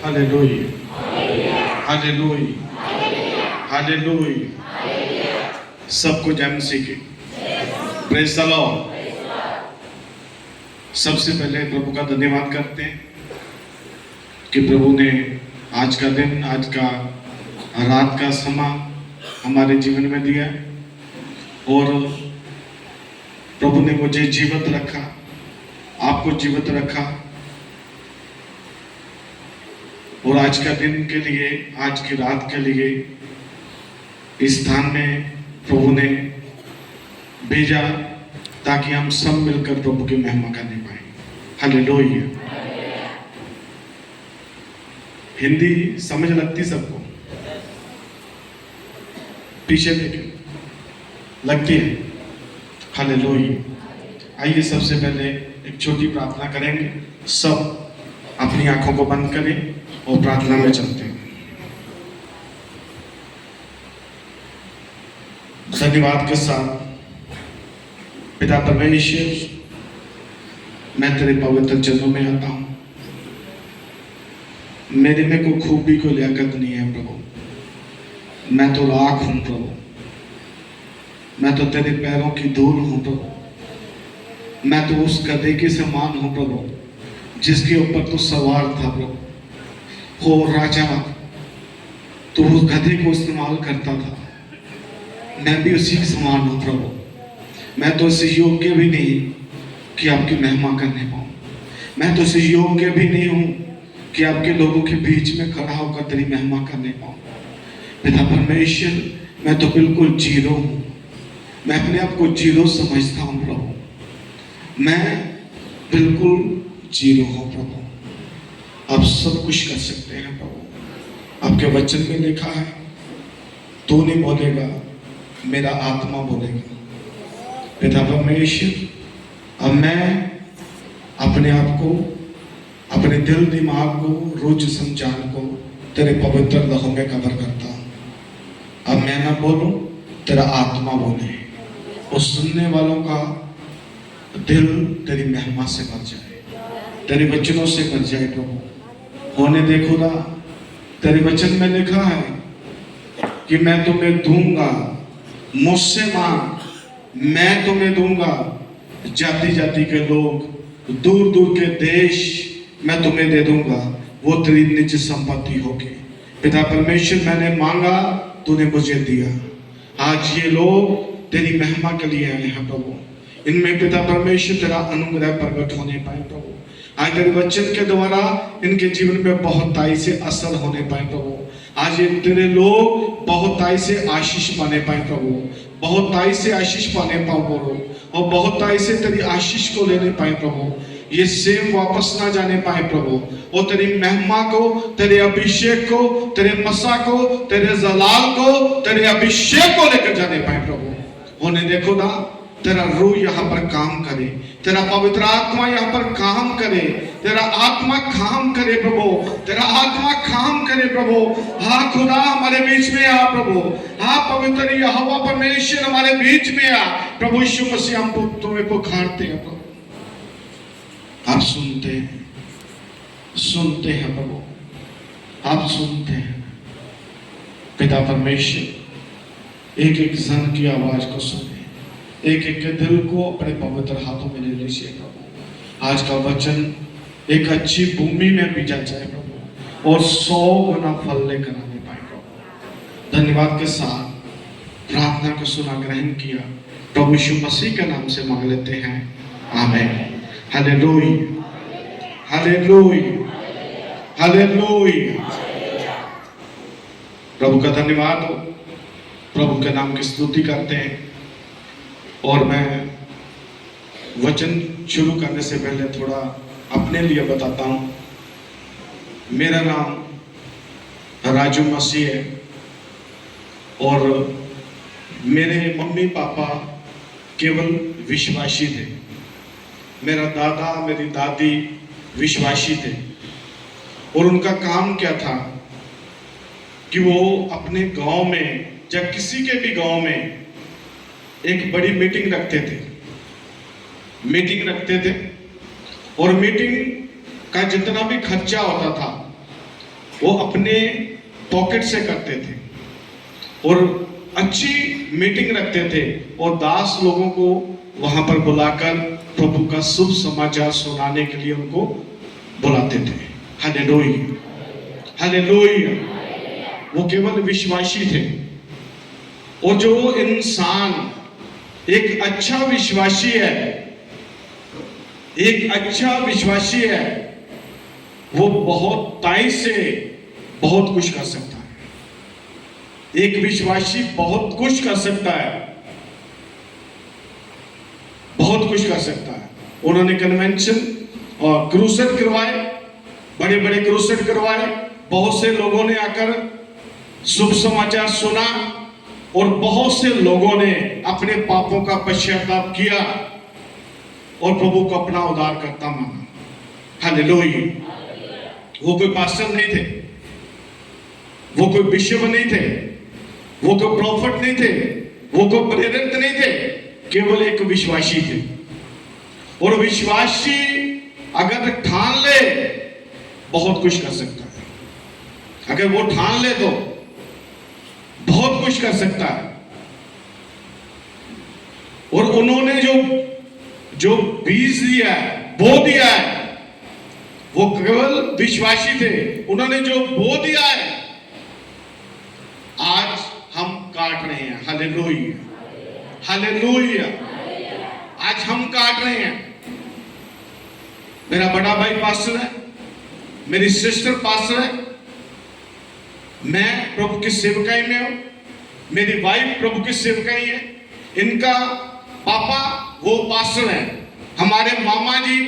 Hallelujah, hallelujah, hallelujah. सबको जय मसीह की। Praise the Lord. सबसे पहले प्रभु का धन्यवाद करते हैं कि प्रभु ने आज का दिन, आज का रात का समय हमारे जीवन में दिया और प्रभु ने मुझे जीवित रखा, आपको जीवित रखा और आज का दिन के लिए, आज की रात के लिए इस स्थान में प्रभु ने भेजा ताकि हम सब मिलकर प्रभु की महिमा करने पाए। हालेलुया। हिंदी समझ लगती सबको? पीछे देखिए, लगती है? हालेलुया। आइए सबसे पहले एक छोटी प्रार्थना करेंगे। सब अपनी आंखों को बंद करें और प्रार्थना में चलते हैं। धन्यवाद के साथ पिता परमेश्वर, मैं तेरे पवित्र चरणों में आता हूं। मेरे में कोई खूबी को लियाकत नहीं है प्रभु, मैं तो राख हूं प्रभु, मैं तो तेरे पैरों की धूल हूं प्रभु, मैं तो उस गधे के समान हूं प्रभु जिसके ऊपर तू सवार था प्रभु। हो राजा, तू उस गधे को इस्तेमाल करता था, मैं भी उसी के समान हूं प्रभु। मैं तो इस योग्य भी नहीं कि आपकी महिमा करने पाऊं, मैं तो इस योग्य भी नहीं हूं कि आपके लोगों के बीच में खड़ा होकर तेरी महिमा करने पाऊं। पिता परमेश्वर, मैं तो बिल्कुल जीरो हूं, मैं अपने आप को जीरो समझता हूं प्रभु, मैं बिल्कुल जीरो हूं प्रभु। आप सब कुछ कर सकते हैं प्रभु। आपके वचन में लिखा है, तू नहीं बोलेगा, मेरा आत्मा बोलेगा। पिता परमेश्वर, अब मैं अपने आप को, अपने दिल दिमाग को, रोज संचार को तेरे पवित्र लहू में कवर करता हूं। अब मैं ना बोलूं, तेरा आत्मा बोले और सुनने वालों का दिल तेरी महिमा से भर जाए, तेरे वचनों से भर जाए प्रभु। होने दे खुदा, तेरे वचन में लिखा है कि मैं तुम्हें दूंगा, मुझसे मांग, मैं तुम्हें दूंगा। जाति जाति के लोग, दूर दूर के देश मैं तुम्हें दे दूंगा, वो तेरी निज संपत्ति होगी। पिता परमेश्वर, मैंने मांगा, तूने मुझे दिया। आज ये लोग तेरी महिमा के लिए आए हैं प्रभु, इनमें पिता परमेश्वर तेरा अनुग्रह प्रकट होने पाए प्रभु। आज तेरे वचन के द्वारा इनके जीवन में बहुताई से असर होने पाए प्रभु। आज ये तेरे लोग बहुताई से आशीष पाने पाए प्रभु, बहुताई से आशीष पाने पाओ प्रभु, और बहुताई से तेरी आशीष को लेने पाए प्रभु। ये सेम वापस ना जाने पाए प्रभु, और तेरी महिमा को, तेरे अभिषेक को, तेरे मसा को, तेरे जलाल को, तेरे अभिषेक को लेकर जाने पाए प्रभु। होने देखो ना, तेरा रूह यहाँ पर काम करे, तेरा पवित्र आत्मा यहाँ पर काम करे, तेरा आत्मा काम करे प्रभु, तेरा आत्मा काम करे प्रभु। हाँ खुदा, हमारे बीच में आ प्रभु। हाँ पवित्र यहोवा परमेश्वर, हमारे बीच में आ प्रभु। यीशु मसीह, हम तुम्हें पुकारते हैं प्रभु। आप सुनते हैं, सुनते हैं प्रभु, आप सुनते हैं। पिता परमेश्वर, एक एक जन की आवाज को सुने, एक एक के दिल को अपने पवित्र हाथों में ले लीजिए प्रभु। आज का वचन एक अच्छी भूमि में बीजा जाए प्रभु, और 100 गुना फल लेकर आने पाए प्रभु। धन्यवाद के साथ प्रार्थना को सुना, ग्रहण किया, प्रभु यीशु मसीह के नाम से मांग लेते हैं, आमीन। Hallelujah, hallelujah, hallelujah. प्रभु का धन्यवाद हो, प्रभु के नाम की स्तुति करते हैं। और मैं वचन शुरू करने से पहले थोड़ा अपने लिए बताता हूँ। मेरा नाम राजू मसीह है और मेरे मम्मी पापा केवल विश्वासी थे। मेरा दादा, मेरी दादी विश्वासी थे, और उनका काम क्या था कि वो अपने गांव में, जब किसी के भी गांव में एक बड़ी मीटिंग रखते थे, और मीटिंग का जितना भी खर्चा होता था वो अपने पॉकेट से करते थे और अच्छी मीटिंग रखते थे और दास लोगों को वहां पर बुलाकर प्रभु का शुभ समाचार सुनाने के लिए उनको बुलाते थे। Hallelujah, hallelujah. वो केवल विश्वासी थे। और जो इंसान एक अच्छा विश्वासी है, एक अच्छा विश्वासी है, वो बहुत ताई से बहुत कुछ कर सकता है। एक विश्वासी बहुत कुछ कर सकता है, बहुत कुछ कर सकता है। उन्होंने कन्वेंशन और क्रूसेड करवाए, बड़े बड़े क्रूसेड करवाए, बहुत से लोगों ने आकर शुभ समाचार सुना और बहुत से लोगों ने अपने पापों का पश्चाताप किया और प्रभु को अपना उद्धारकर्ता माना। हालेलुया। वो कोई पास्टर नहीं थे, वो कोई बिशप नहीं थे, वो कोई प्रॉफिट नहीं थे, वो कोई प्रेरित नहीं थे, केवल एक विश्वासी थे। और विश्वासी अगर ठान ले बहुत कुछ कर सकता है। अगर वो ठान ले तो बहुत कुछ कर सकता है। और उन्होंने जो बीज दिया है, बो दिया है, वो केवल विश्वासी थे। उन्होंने जो बो दिया है आज हम काट रहे हैं। Hallelujah, hallelujah. आज हम काट रहे हैं। मेरा बड़ा भाई पास्टर है, मेरी सिस्टर पास्टर है, मैं प्रभु की सेवकाई में हूं, मेरी वाइफ प्रभु की सेवकाई है, इनका पापा वो पास्टर है, हमारे मामा जी,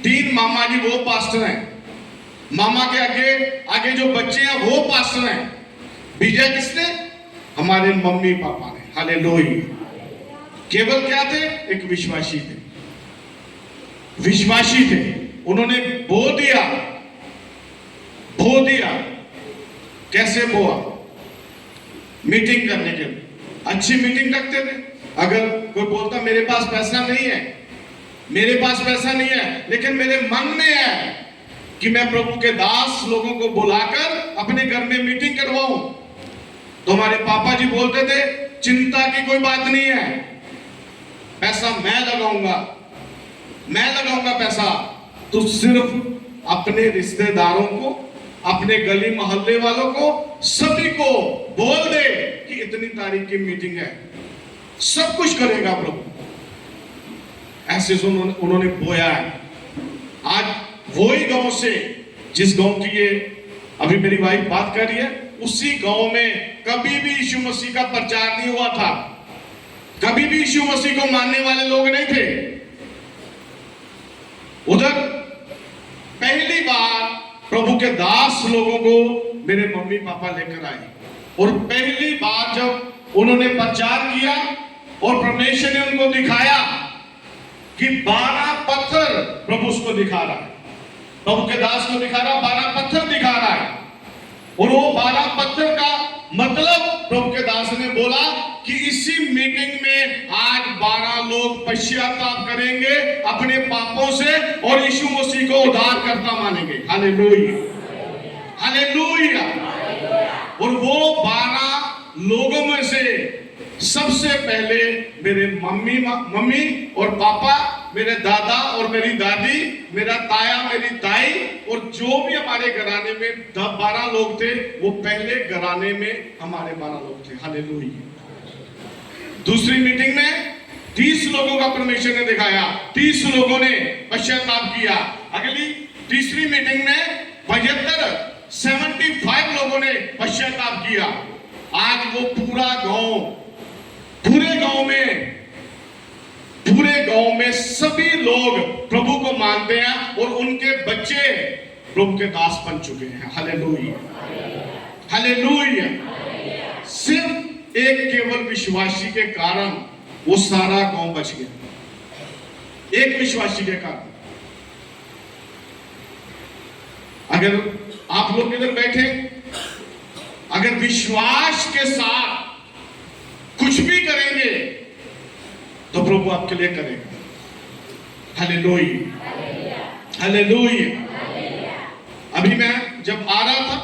3 मामा जी वो पास्टर हैं, मामा के आगे जो बच्चे हैं वो पास्टर हैं। बीजा किसने? हमारे मम्मी पापा ने। हालेलुया। केवल क्या थे? एक विश्वासी थे, विश्वासी थे। उन्होंने बो दिया। कैसे बोआ? मीटिंग करने के लिए अच्छी मीटिंग रखते थे। अगर कोई बोलता मेरे पास पैसा नहीं है, मेरे पास पैसा नहीं है, लेकिन मेरे मन में है कि मैं प्रभु के दास लोगों को बुलाकर अपने घर में मीटिंग करवाऊं, तो हमारे पापा जी बोलते थे चिंता की कोई बात नहीं है, पैसा मैं लगाऊंगा पैसा। तो सिर्फ अपने रिश्तेदारों को, अपने गली मोहल्ले वालों को, सभी को बोल दे कि इतनी तारीख की मीटिंग है, सब कुछ करेगा प्रभु। ऐसे उन्होंने बोया है। आज वही गांव से, जिस गांव की ये अभी मेरी वाइफ बात कर रही है, उसी गांव में कभी भी यीशु मसीह का प्रचार नहीं हुआ था, कभी भी यीशु मसीह को मानने वाले लोग नहीं थे। उधर पहली बार प्रभु के दास लोगों को मेरे मम्मी पापा लेकर आए, और पहली बार जब उन्होंने प्रचार किया और परमेश्वर ने उनको दिखाया कि 12 पत्थर, प्रभु उसको दिखा रहा है, प्रभु के दास को दिखा रहा, 12 पत्थर दिखा रहा है। और वो 12 पत्थर का मतलब प्रभु के दास ने बोला कि इसी मीटिंग में आज 12 लोग पश्चाताप करेंगे अपने पापों से और यीशु मसीह को उद्धारकर्ता मानेंगे। Hallelujah, hallelujah. और वो 12 लोगों में से सबसे पहले मेरे मम्मी और पापा, मेरे दादा और मेरी दादी, मेरा ताया, मेरी ताई, और जो भी हमारे घराने में 12 लोग थे, वो पहले घराने में हमारे 12 लोग थे। हालेलुया। दूसरी मीटिंग में 30 लोगों का परमेश्वर ने दिखाया, 30 लोगों ने पश्चाताप किया। अगली तीसरी मीटिंग में 75 लोगों ने पश्चाताप किया। आज वो पूरे गांव में सभी लोग प्रभु को मानते हैं और उनके बच्चे प्रभु के दास बन चुके हैं। Hallelujah, hallelujah. सिर्फ एक केवल विश्वासी के कारण वो सारा गांव बच गया, एक विश्वासी के कारण। अगर आप लोग इधर बैठे, अगर विश्वास के साथ कुछ भी करेंगे तो प्रभु आपके लिए करेगा। Hallelujah, hallelujah. अभी मैं जब आ रहा था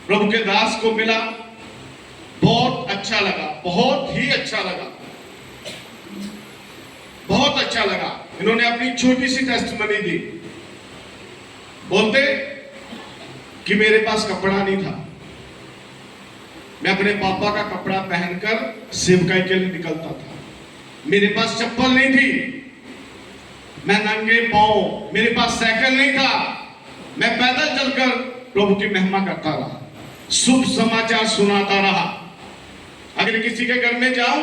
प्रभु के दास को मिला, बहुत अच्छा लगा, बहुत ही अच्छा लगा, बहुत अच्छा लगा। इन्होंने अपनी छोटी सी टेस्टमनी दी। बोलते कि मेरे पास कपड़ा नहीं था, मैं अपने पापा का कपड़ा पहनकर सेवकाई के लिए निकलता था। मेरे पास चप्पल नहीं थी, मैं नंगे पांव, मेरे पास साइकिल नहीं था, मैं पैदल चलकर प्रभु की महिमा करता रहा, शुभ समाचार सुनाता रहा। अगर किसी के घर में जाऊं,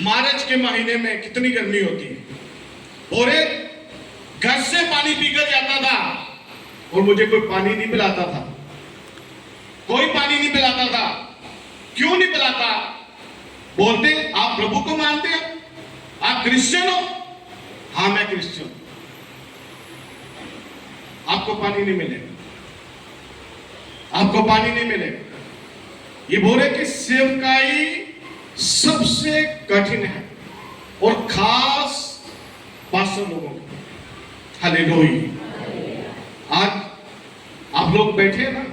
मार्च के महीने में कितनी गर्मी होती है, और घर से पानी पीकर जाता था और मुझे कोई पानी नहीं पिलाता था, कोई पानी नहीं पिलाता था। क्यों नहीं पिलाता? बोलते आप प्रभु को मानते हैं, आप क्रिश्चियन हो? हाँ मैं क्रिश्चियन। आपको पानी नहीं मिलेगा, आपको पानी नहीं मिलेगा। ये बोले कि सेवकाई सबसे कठिन है और खास पास्टर लोगों की। हालेलुया। आज आप लोग बैठे हैं ना,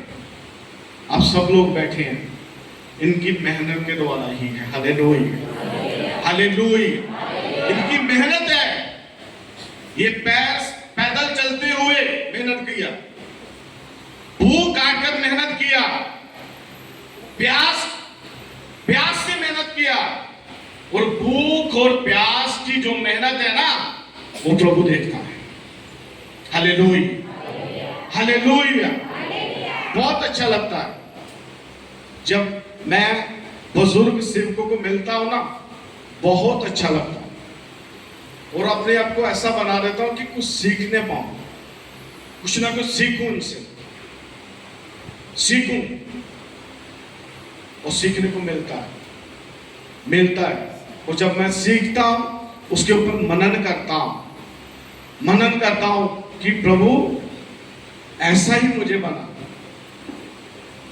आप सब लोग बैठे हैं, इनकी मेहनत के द्वारा ही है। Hallelujah, hallelujah. इनकी मेहनत है। ये पैदल चलते हुए मेहनत किया, भूख काटकर मेहनत किया, प्यास से मेहनत किया, और भूख और प्यास की जो मेहनत है ना, वो प्रभु देखता है। Hallelujah, hallelujah. बहुत अच्छा लगता है जब मैं बुजुर्ग सेवकों को मिलता हूं ना, बहुत अच्छा लगता है। और अपने आप को ऐसा बना देता हूं कि कुछ सीखने पाऊं, कुछ ना कुछ सीखूं, उनसे सीखूं, और सीखने को मिलता है। और जब मैं सीखता हूं, उसके ऊपर मनन करता हूं कि प्रभु ऐसा ही मुझे बना,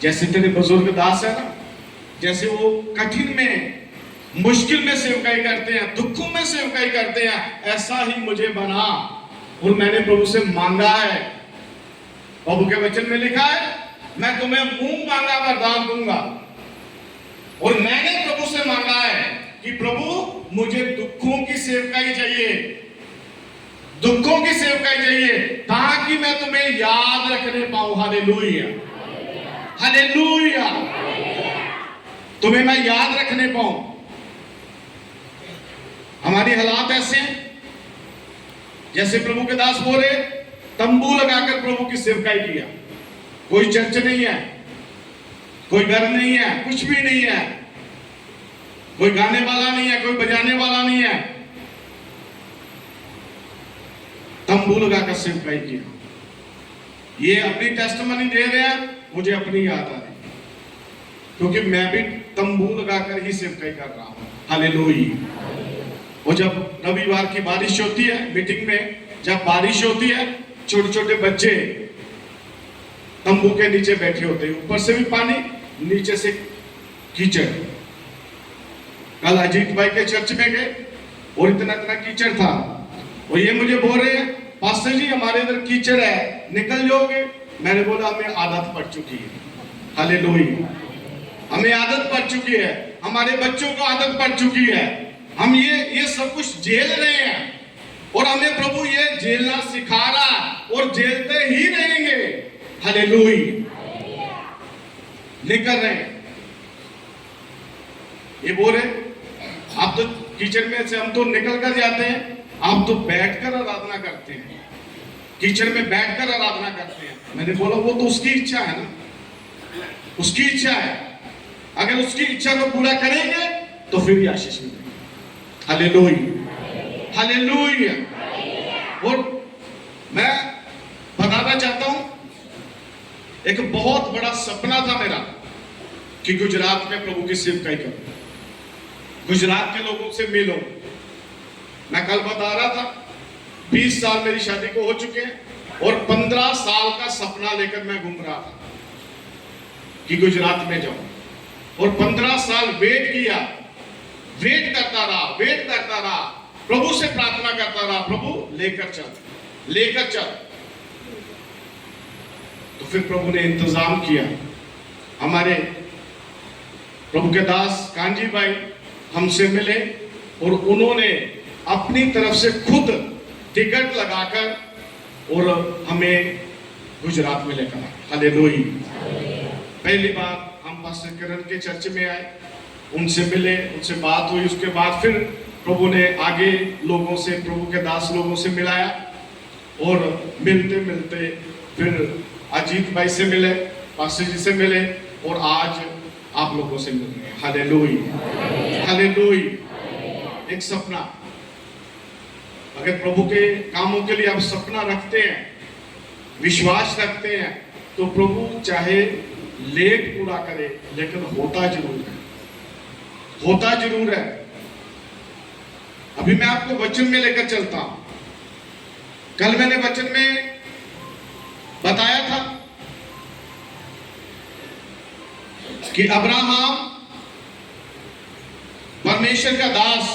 जैसे तेरे बुजुर्ग दास है ना, जैसे वो कठिन में, मुश्किल में सेवकाई करते हैं, दुखों में सेवकाई करते हैं, ऐसा ही मुझे बना। और मैंने प्रभु से मांगा है, प्रभु के वचन में लिखा है, मैं तुम्हें मुंह मांगा वरदान दूंगा। और मैंने प्रभु से मांगा है कि प्रभु मुझे दुखों की सेवकाई चाहिए, दुखों की सेवकाई चाहिए, ताकि मैं तुम्हें याद रखने पाऊं। Hallelujah, hallelujah. तुम्हें मैं याद रखने पाऊं। हमारी हालात ऐसे हैं, जैसे प्रभु के दास बोले, तंबू लगाकर प्रभु की सेवकाई किया। कोई चर्च नहीं है, कोई घर नहीं है, कुछ भी नहीं है, कोई गाने वाला नहीं है, कोई बजाने वाला नहीं है, तंबू लगाकर सेवकाई किया। ये अपनी टेस्टमनी दे रहे हैं, मुझे अपनी याद आ रही, क्योंकि मैं भी तंबू लगाकर ही सेवकाई कर रहा हूं। हालेलुया। और जब रविवार की बारिश होती है, मीटिंग में जब बारिश होती है, छोटे छोटे बच्चे तंबू के नीचे बैठे होते हैं, ऊपर से भी पानी, नीचे से कीचड़। कल अजीत भाई के चर्च में गए और इतना कीचड़ था, और ये मुझे बोल रहे हैं, पास्टर जी हमारे इधर कीचड़ है, निकल जाओगे। मैंने बोला हमें आदत पड़ चुकी है। हालेलुया, हमें आदत पड़ चुकी है, हमारे बच्चों को आदत पड़ चुकी है। हम ये सब कुछ झेल रहे हैं, और हमें प्रभु ये झेलना सिखा रहा, और झेलते ही रहेंगे। हालेलुया, निकल रहे हैं। ये बोल रहे आप तो कीचड़ में से हम तो निकल कर जाते हैं, आप तो बैठकर आराधना करते हैं, कीचड़ में बैठकर आराधना करते हैं। मैंने बोला वो तो उसकी इच्छा है ना, उसकी इच्छा है। अगर उसकी इच्छा को पूरा करेंगे तो फिर भी आशीष मिलेगी। Hallelujah, hallelujah. और मैं बताना चाहता हूं, एक बहुत बड़ा सपना था मेरा कि गुजरात में प्रभु की सेवकाई करूं, गुजरात के लोगों से मिलूं। मैं कल बता रहा था, 20 साल मेरी शादी को हो चुके हैं, और 15 साल का सपना लेकर मैं घूम रहा था कि गुजरात में जाऊं। और 15 साल वेट किया, वेट करता रहा, प्रभु से प्रार्थना करता रहा, प्रभु लेकर चल। तो फिर प्रभु ने इंतजाम किया, हमारे प्रभु के दास कांजी भाई हमसे मिले और उन्होंने अपनी तरफ से खुद टिकट लगाकर और हमें गुजरात में लेकर आए। हालेलुया। पहली बार हम पास्टर किरण के चर्च में आए, उनसे मिले, उनसे बात हुई। उसके बाद फिर प्रभु ने आगे लोगों से, प्रभु के दास लोगों से मिलाया और मिलते मिलते फिर अजीत भाई से मिले, पास्टर जी से मिले और आज आप लोगों से मिल रहे हैं। Hallelujah, hallelujah. एक सपना, अगर प्रभु के कामों के लिए आप सपना रखते हैं, विश्वास रखते हैं, तो प्रभु चाहे लेट पूरा करे लेकिन होता जरूर है, होता जरूर है। अभी मैं आपको वचन में लेकर चलता हूं। कल मैंने वचन में बताया था कि अब्राहम परमेश्वर का दास,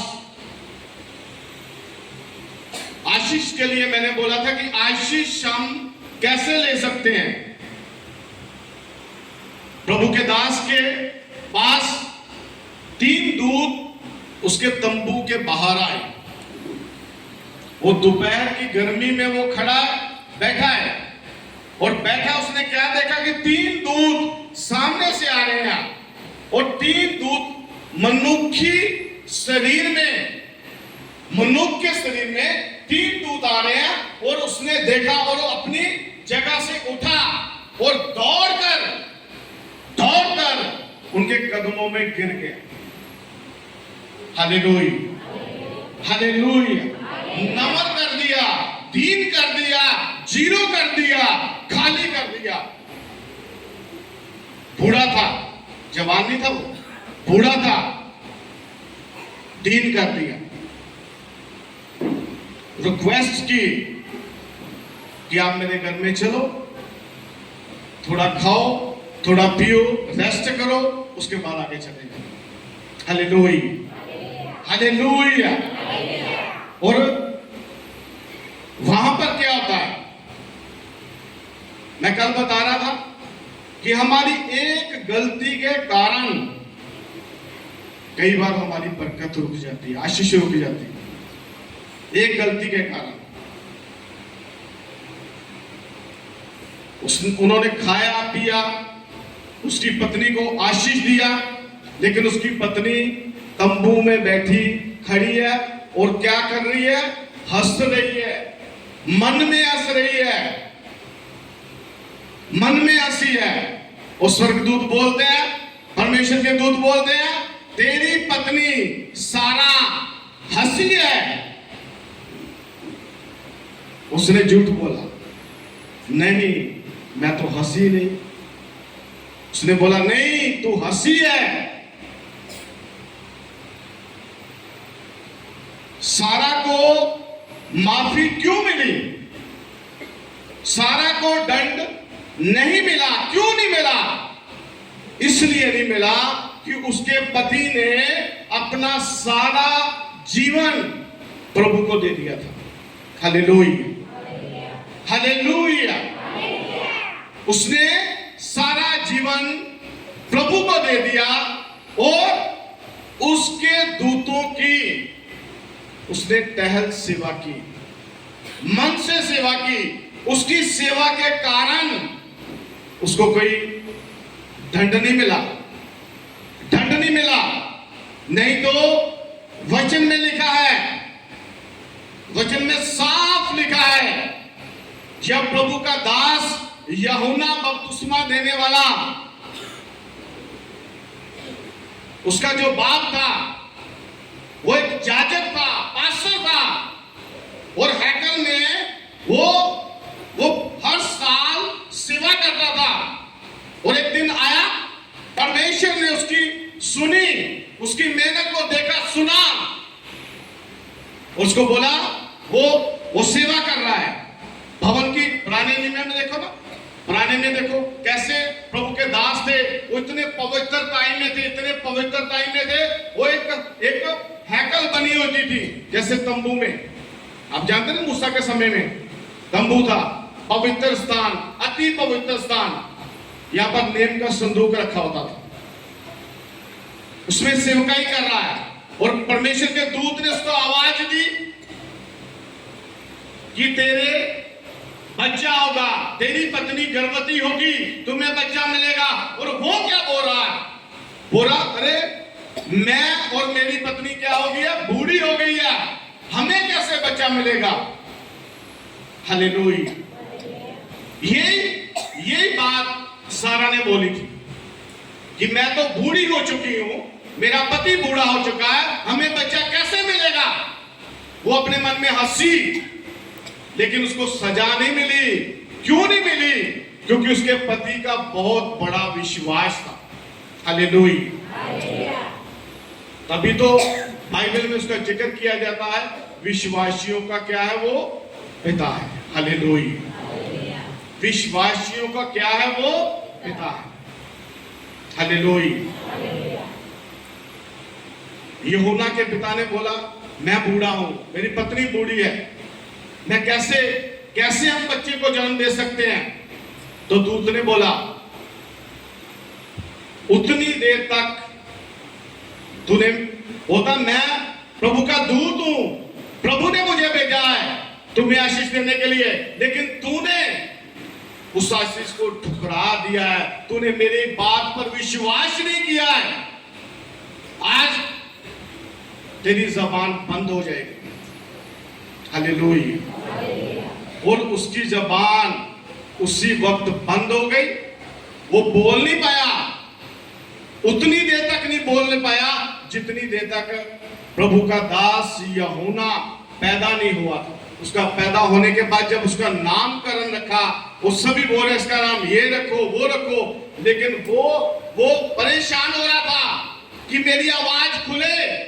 आशीष के लिए मैंने बोला था कि आशीष हम कैसे ले सकते हैं। प्रभु के दास के पास 3 दूत उसके तंबू के बाहर आए। वो दोपहर की गर्मी में वो खड़ा बैठा है और बैठा उसने क्या देखा कि 3 दूत सामने से आ रहे हैं और 3 दूत मनुष्य शरीर में, मनुष्य के शरीर में 3 दूत आ रहे हैं। और उसने देखा और वो अपनी जगह से उठा और दौड़कर उनके कदमों में गिर गया। Hallelujah, hallelujah. नमन कर दिया, दीन कर दिया, जीरो कर दिया, खाली कर दिया। बूढ़ा था, जवान नहीं था वो, बूढ़ा था, दीन कर दिया। रिक्वेस्ट की कि आप मेरे घर में चलो, थोड़ा खाओ, थोड़ा पियो, रेस्ट करो, उसके बाद आगे चलेंगे। Hallelujah, hallelujah. और वहां पर क्या होता है, मैं कल बता रहा था कि हमारी एक गलती के कारण कई बार हमारी बरकत रुक जाती है, आशीष रुक जाती है। एक गलती के कारण उन्होंने खाया पिया, उसकी पत्नी को आशीष दिया, लेकिन उसकी पत्नी तंबू में बैठी खड़ी है और क्या कर रही है, हंस रही है, मन में हंस रही है, मन में हंसी है। और स्वर्गदूत बोलते हैं, परमेश्वर के दूत बोलते हैं, तेरी पत्नी सारा हंसी है। उसने झूठ बोला, नहीं मैं तो हंसी नहीं। उसने बोला नहीं तू हंसी है। सारा को माफी क्यों मिली? सारा को दंड नहीं मिला। क्यों नहीं मिला? इसलिए नहीं मिला कि उसके पति ने अपना सारा जीवन प्रभु को दे दिया था। Hallelujah, hallelujah. उसने सारा जीवन प्रभु को दे दिया और उसके दूतों की उसने टहल सेवा की, मन से सेवा की। उसकी सेवा के कारण उसको कोई दंड नहीं मिला, दंड नहीं मिला। नहीं तो वचन में लिखा है, वचन में साफ लिखा है, जब प्रभु का दास यूहन्ना बपतिस्मा देने वाला, उसका जो बाप था वो एक याजक था, पास्टर था, और हैकल में वो हर साल सेवा करता था। और एक दिन आया, परमेश्वर ने उसकी सुनी, उसकी मेहनत को देखा, सुना, उसको बोला वो सेवा कर रहा है। भवन की पुराने नियम में देखो ना, पुराने में देखो कैसे प्रभु के दास थे, वो इतने पवित्र टाइम में थे, इतने पवित्र टाइम में थे। वो एक हैकल बनी होती थी, जैसे तंबू में। आप जानते हैं मूसा के समय में तंबू था, पवित्र स्थान, अति पवित्र स्थान। यहां पर नेम का संदूक रखा होता था, उसमें सेवकाई कर रहा है, और परमेश्वर के दूत ने उसको आवाज दी कि तेरे बच्चा होगा, तेरी पत्नी गर्भवती होगी, तुम्हें बच्चा मिलेगा। और वो क्या बोल रहा है? बोल रहा, अरे मैं और मेरी पत्नी क्या हो गई है? बूढ़ी हो गई है, हमें कैसे बच्चा मिलेगा? हालेलुया। यही बात सारा ने बोली थी कि मैं तो बूढ़ी हो चुकी हूं, मेरा पति बूढ़ा हो चुका है, हमें बच्चा कैसे मिलेगा? वो अपने मन में हंसी, लेकिन उसको सजा नहीं मिली। क्यों नहीं मिली? क्योंकि उसके पति का बहुत बड़ा विश्वास था। हालेलुया। तभी तो बाइबल में उसका जिक्र किया जाता है, विश्वासियों का क्या है? वो पिता है। हालेलुया। विश्वासियों का क्या है? वो पिता है। हालेलुया। यूहन्ना के पिता ने बोला, मैं बूढ़ा हूं, मेरी पत्नी बूढ़ी है, मैं कैसे हम बच्चे को जन्म दे सकते हैं? तो दूत ने बोला, उतनी देर तक तूने होता, मैं प्रभु का दूत हूं, प्रभु ने मुझे भेजा है तुम्हें आशीष देने के लिए, लेकिन तूने उस आशीष को ठुकरा दिया है, तूने मेरी बात पर विश्वास नहीं किया है। आज तेरी जबान बंद हो जाएगी। हालेलुया। और उसकी जबान उसी वक्त बंद हो गई, वो बोल नहीं पाया, उतनी देर तक नहीं बोलने पाया जितनी देर तक प्रभु का दास यूहन्ना पैदा नहीं हुआ था। उसका पैदा होने के बाद जब उसका नामकरण रखा, वो सभी बोल रहे इसका नाम ये रखो, वो रखो, लेकिन वो परेशान हो रहा था कि मेरी आवाज खुले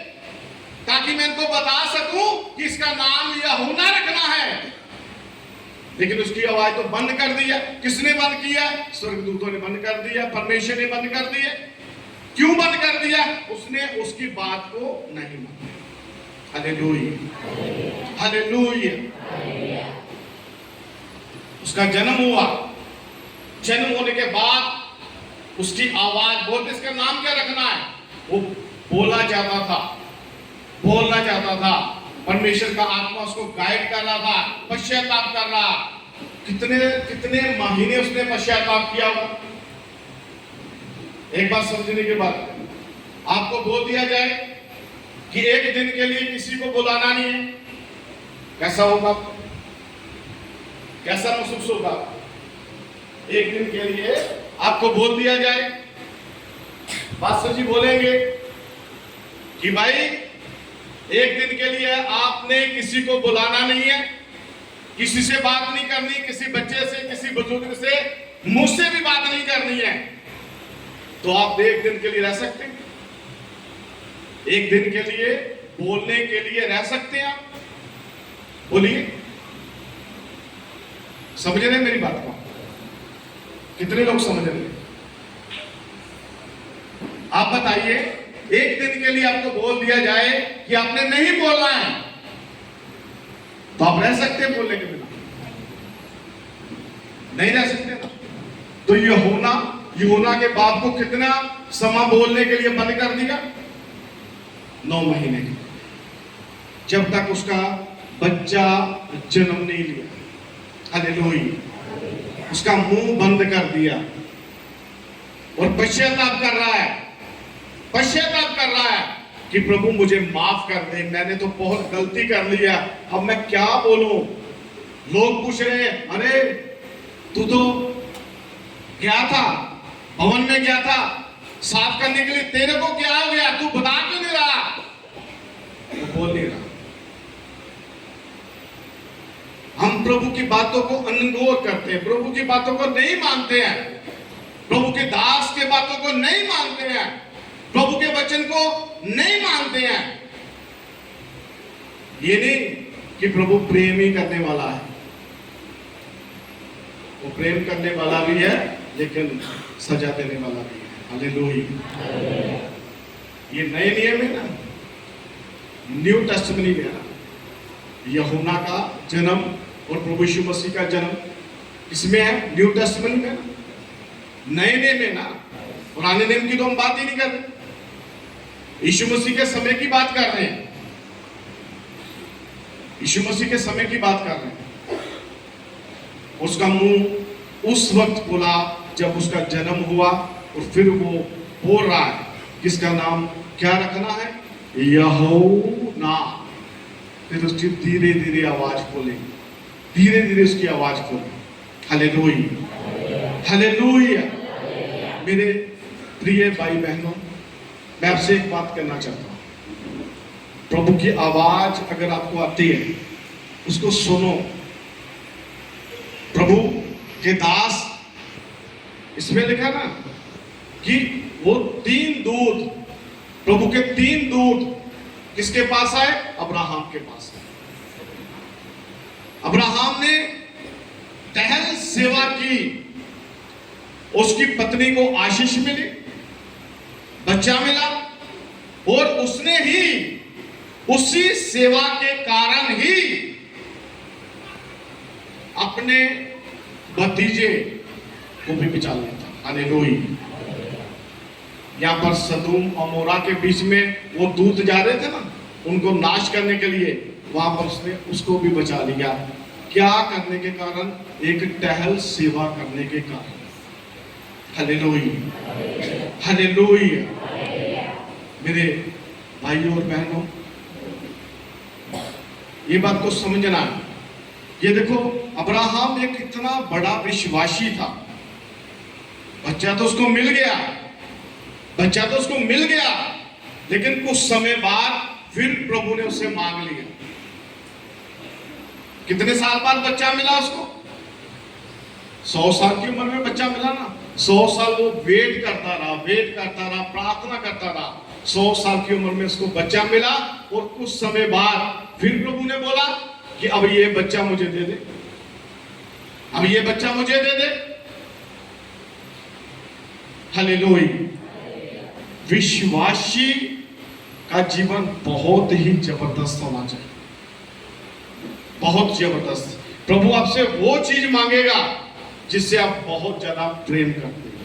ताकि मैं इनको बता सकूं कि इसका नाम यूहन्ना रखना है। लेकिन उसकी आवाज तो बंद कर दिया। किसने बंद किया? स्वर्गदूतों ने बंद कर दिया, परमेश्वर ने बंद कर दिया। क्यों बंद कर दिया? उसने उसकी बात को नहीं माना। हालेलुया। हालेलुया। उसका जन्म हुआ, जन्म होने के बाद उसकी आवाज बोलते, इसका नाम क्या रखना है? वो बोलना चाहता था। परमेश्वर का आत्मा उसको गाइड कर रहा था, पश्चाताप कर रहा। कितने महीने उसने पश्चाताप किया होगा? एक बात समझने के बाद, आपको बोल दिया जाए कि एक दिन के लिए किसी को बुलाना नहीं है, कैसा होगा? कैसा महसूस होगा? एक दिन के लिए आपको बोल दिया जाए, पास्टर जी बोलेंगे कि भाई एक दिन के लिए आपने किसी को बुलाना नहीं है, किसी से बात नहीं करनी, किसी बच्चे से, किसी बुजुर्ग से, मुझसे भी बात नहीं करनी है, तो आप एक दिन के लिए रह सकते हैं? एक दिन के लिए बोलने के लिए रह सकते हैं आप? बोलिए, समझ रहे मेरी बात को? कितने लोग समझ रहे? आप बताइए, एक दिन के लिए आपको बोल दिया जाए कि आपने नहीं बोलना है, तो आप रह सकते हैं बोलने के बिना? नहीं रह सकते ना? तो यूहन्ना के बाप को कितना समय बोलने के लिए बंद कर दिया? 9 महीने, जब तक उसका बच्चा जन्म नहीं लिया। हालेलुया। उसका मुंह बंद कर दिया और पश्चाताप कर रहा है कि प्रभु मुझे माफ कर दे, मैंने तो बहुत गलती कर लिया, अब मैं क्या बोलूं? लोग पूछ रहे हैं, अरे तू तो गया था, भवन में गया था साफ करने के लिए, तेरे को क्या हो गया? तू बता क्यों नहीं रहा? वो बोल नहीं रहा। हम प्रभु की बातों को अनगौर करते हैं, प्रभु की बातों को नहीं मानते हैं, प्रभु के दास के बातों को नहीं मानते हैं, प्रभु के वचन को नहीं मानते हैं। ये नहीं कि प्रभु प्रेम ही करने वाला है, वो प्रेम करने वाला भी है, लेकिन सजा देने वाला भी है। हालेलुया। ये नए नियम है ना, न्यू टेस्टामेंट में है, यूहन्ना का जन्म और प्रभु यीशु मसीह का जन्म इसमें है, न्यू टेस्टामेंट में। नए नियम में ना, पुराने नियम की तो हम बात ही नहीं कर रहे, यीशु मसीह के समय की बात कर रहे हैं, यीशु मसीह के समय की बात कर रहे हैं। उसका मुंह उस वक्त खुला जब उसका जन्म हुआ, और फिर वो बोल रहा है किसका नाम क्या रखना है, यहोवा। फिर उसकी धीरे धीरे आवाज खोली, धीरे धीरे उसकी आवाज खोली। Hallelujah, hallelujah. मेरे प्रिय भाई बहनों, मैं आपसे एक बात करना चाहता हूं, प्रभु की आवाज अगर आपको आती है उसको सुनो। प्रभु के दास, इसमें लिखा ना कि वो 3 दूत, प्रभु के 3 दूत किसके पास आए, अब्राहम के पास आए। अब्राहम ने टहल सेवा की, उसकी पत्नी को आशीष मिली, बच्चा मिला, और उसने ही उसी सेवा के कारण ही अपने भतीजे को भी बचा लिया था। हालेलुया। यहां पर सदूम और मोरा के बीच में वो दूत जा रहे थे ना, उनको नाश करने के लिए, वहां पर उसने उसको भी बचा लिया। क्या करने के कारण, एक टहल सेवा करने के कारण। Hallelujah, hallelujah. मेरे भाइयों और बहनों, ये बात को समझना है। ये देखो, अब्राहम एक इतना बड़ा विश्वासी था, बच्चा तो उसको मिल गया, बच्चा तो उसको मिल गया, लेकिन कुछ समय बाद फिर प्रभु ने उसे मांग लिया। कितने साल बाद बच्चा मिला उसको? 100 साल की उम्र में बच्चा मिला ना। 100 साल वो वेट करता रहा, वेट करता रहा, प्रार्थना करता रहा। 100 साल की उम्र में उसको बच्चा मिला, और कुछ समय बाद फिर प्रभु ने बोला कि अब ये बच्चा मुझे दे दे, अब ये बच्चा मुझे दे दे। हालेलुया। विश्वासी का जीवन बहुत ही जबरदस्त होना चाहिए, बहुत जबरदस्त। प्रभु आपसे वो चीज मांगेगा जिससे आप बहुत ज्यादा प्रेम करते हैं।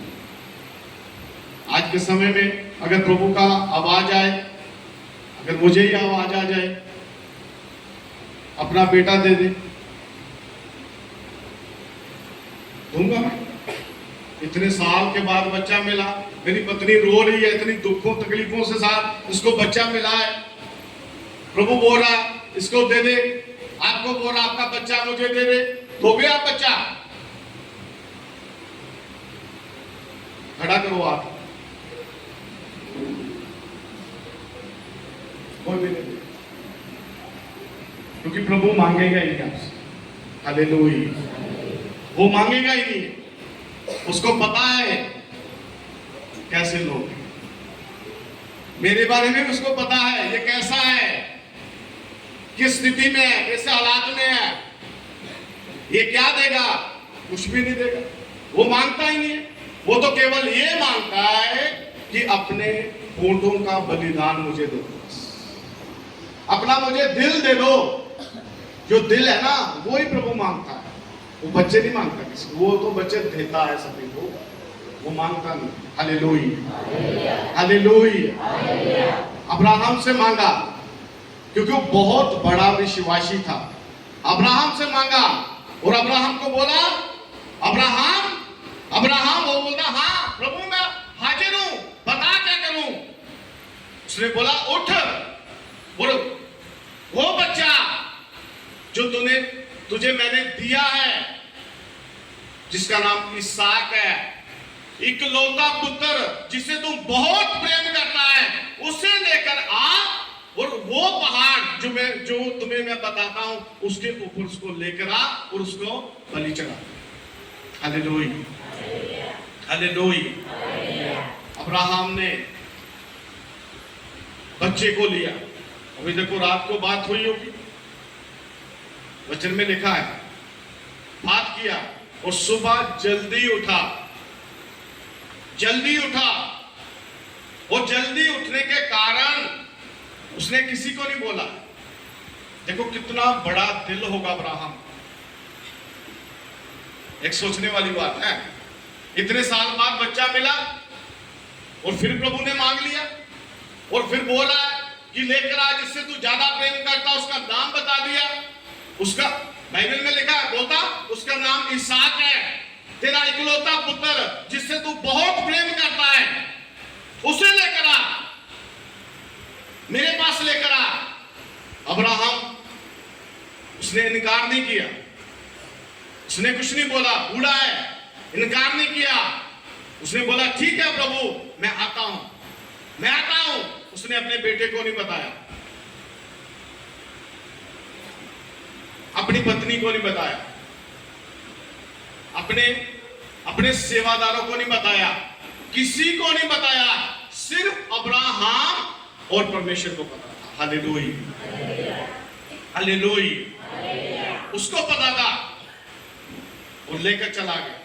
आज के समय में अगर प्रभु का आवाज आए, अगर मुझे ही आवाज आ जाए, अपना बेटा दे दे, दूंगा मैं। इतने साल के बाद बच्चा मिला, मेरी पत्नी रो रही है, इतनी दुखों तकलीफों से साथ उसको बच्चा मिला है, प्रभु बोल रहा इसको दे दे, आपको बोल रहा आपका बच्चा मुझे दे दे, हो गया बच्चा। खड़ा करो आप, कोई भी नहीं, क्योंकि प्रभु मांगेगा ही नहीं आपसे। हालेलुया, वो मांगेगा ही नहीं, उसको पता है कैसे लोग, मेरे बारे में उसको पता है ये कैसा है, किस स्थिति में है, कैसे हालात में है, ये क्या देगा, कुछ भी नहीं देगा। वो मांगता ही नहीं है, वो तो केवल ये मांगता है कि अपने होठों का बलिदान मुझे दो, अपना मुझे दिल दे दो। जो दिल है ना, वो ही प्रभु मांगता है, वो बच्चे नहीं मांगता किसी, वो तो बच्चे देता है सभी को, वो मांगता नहीं। Hallelujah, hallelujah. अब्राहम से मांगा क्योंकि वो बहुत बड़ा विश्वासी था। अब्राहम से मांगा और अब्राहम को बोला, अब्राहम, अब्राहम, वो बोलता हाँ प्रभु मैं हाजिर हूं, बता क्या करूं। उसने बोला उठ, बोलो वो बच्चा जो तुझे मैंने दिया है, जिसका नाम इसहाक है, इकलौता पुत्र जिसे तुम बहुत प्रेम करता है, उसे लेकर आ, और वो पहाड़ जो तुम्हें मैं बताता हूं उसके ऊपर उसको लेकर आ और उसको बलि चढ़ा। Hallelujah, hallelujah. अब्राहम ने बच्चे को लिया। अभी देखो रात को बात हुई होगी, वचन में लिखा है, बात किया और सुबह जल्दी उठा, जल्दी उठा, और जल्दी उठने के कारण उसने किसी को नहीं बोला। देखो कितना बड़ा दिल होगा अब्राहम, एक सोचने वाली बात है। इतने साल बाद बच्चा मिला और फिर प्रभु ने मांग लिया और फिर बोला कि लेकर आ जिससे तू ज्यादा प्रेम करता, उसका नाम बता दिया। उसका बाइबल में लिखा है, बोलता उसका नाम इसहाक है, तेरा इकलौता पुत्र जिससे तू बहुत प्रेम करता है, उसे लेकर आ, मेरे पास लेकर आ। अब्राहम उसने इनकार नहीं किया, उसने कुछ नहीं बोला, बूढ़ा है, इनकार नहीं किया। उसने बोला ठीक है प्रभु, मैं आता हूं, मैं आता हूं। उसने अपने बेटे को नहीं बताया, अपनी पत्नी को नहीं बताया, अपने सेवादारों को नहीं बताया, किसी को नहीं बताया, सिर्फ अब्राहम और परमेश्वर को पता था। Hallelujah, hallelujah. उसको पता था और लेकर चला गया।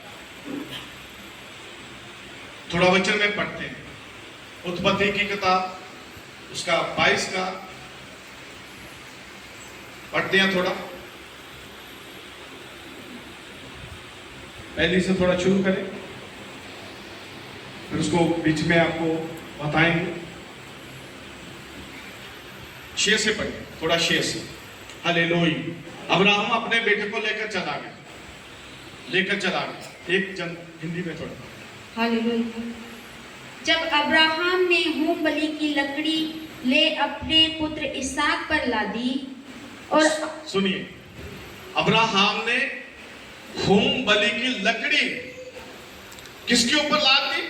थोड़ा वचन में पढ़ते हैं, उत्पत्ति की किताब उसका 22 का पढ़ते हैं। थोड़ा पहले से थोड़ा शुरू करें, फिर उसको बीच में आपको बताएंगे। 6 से पढ़े, थोड़ा 6 से। हालेलुया। अब्राहम अपने बेटे को लेकर चला गया। एक जन हिंदी में थोड़ा। हालेलुया। जब अब्राहम ने होम बलि की लकड़ी ले अपने पुत्र इसहाक पर लादी और सुनिए, अब्राहम ने होम बलि की लकड़ी किसके ऊपर लाद दी?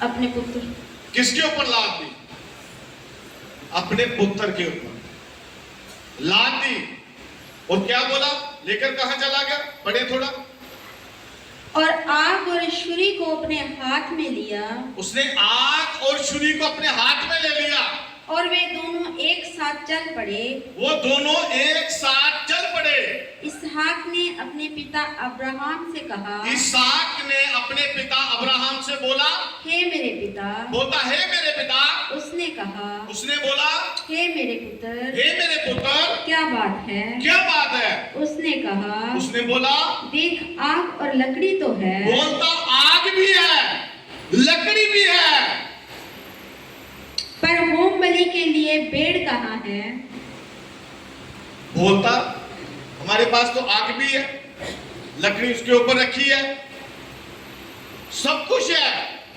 अपने पुत्र। किसके ऊपर लाद दी? अपने पुत्र के ऊपर लाद दी। और क्या बोला? लेकर कहां चला गया? पढ़े थोड़ा। और आग और छुरी को अपने हाथ में लिया। उसने आग और छुरी को अपने हाथ में ले लिया और वे दोनों एक साथ चल पड़े। वो दोनों एक साथ चल पड़े। इसहाक ने अपने पिता अब्राहम से कहा। इसहाक ने अपने पिता अब्राहम से बोला, हे मेरे पिता। बोलता हे मेरे पिता। उसने कहा, उसने बोला, हे मेरे पुत्र। हे मेरे पुत्र। क्या बात है? क्या बात है? उसने कहा, उसने बोला, देख आग और लकड़ी तो है। बोलता आग भी है, लकड़ी भी है, पर होम बलि के लिए भेड़ कहाँ है? बोलता हमारे पास तो आग भी है, लकड़ी उसके ऊपर रखी है, सब कुछ है,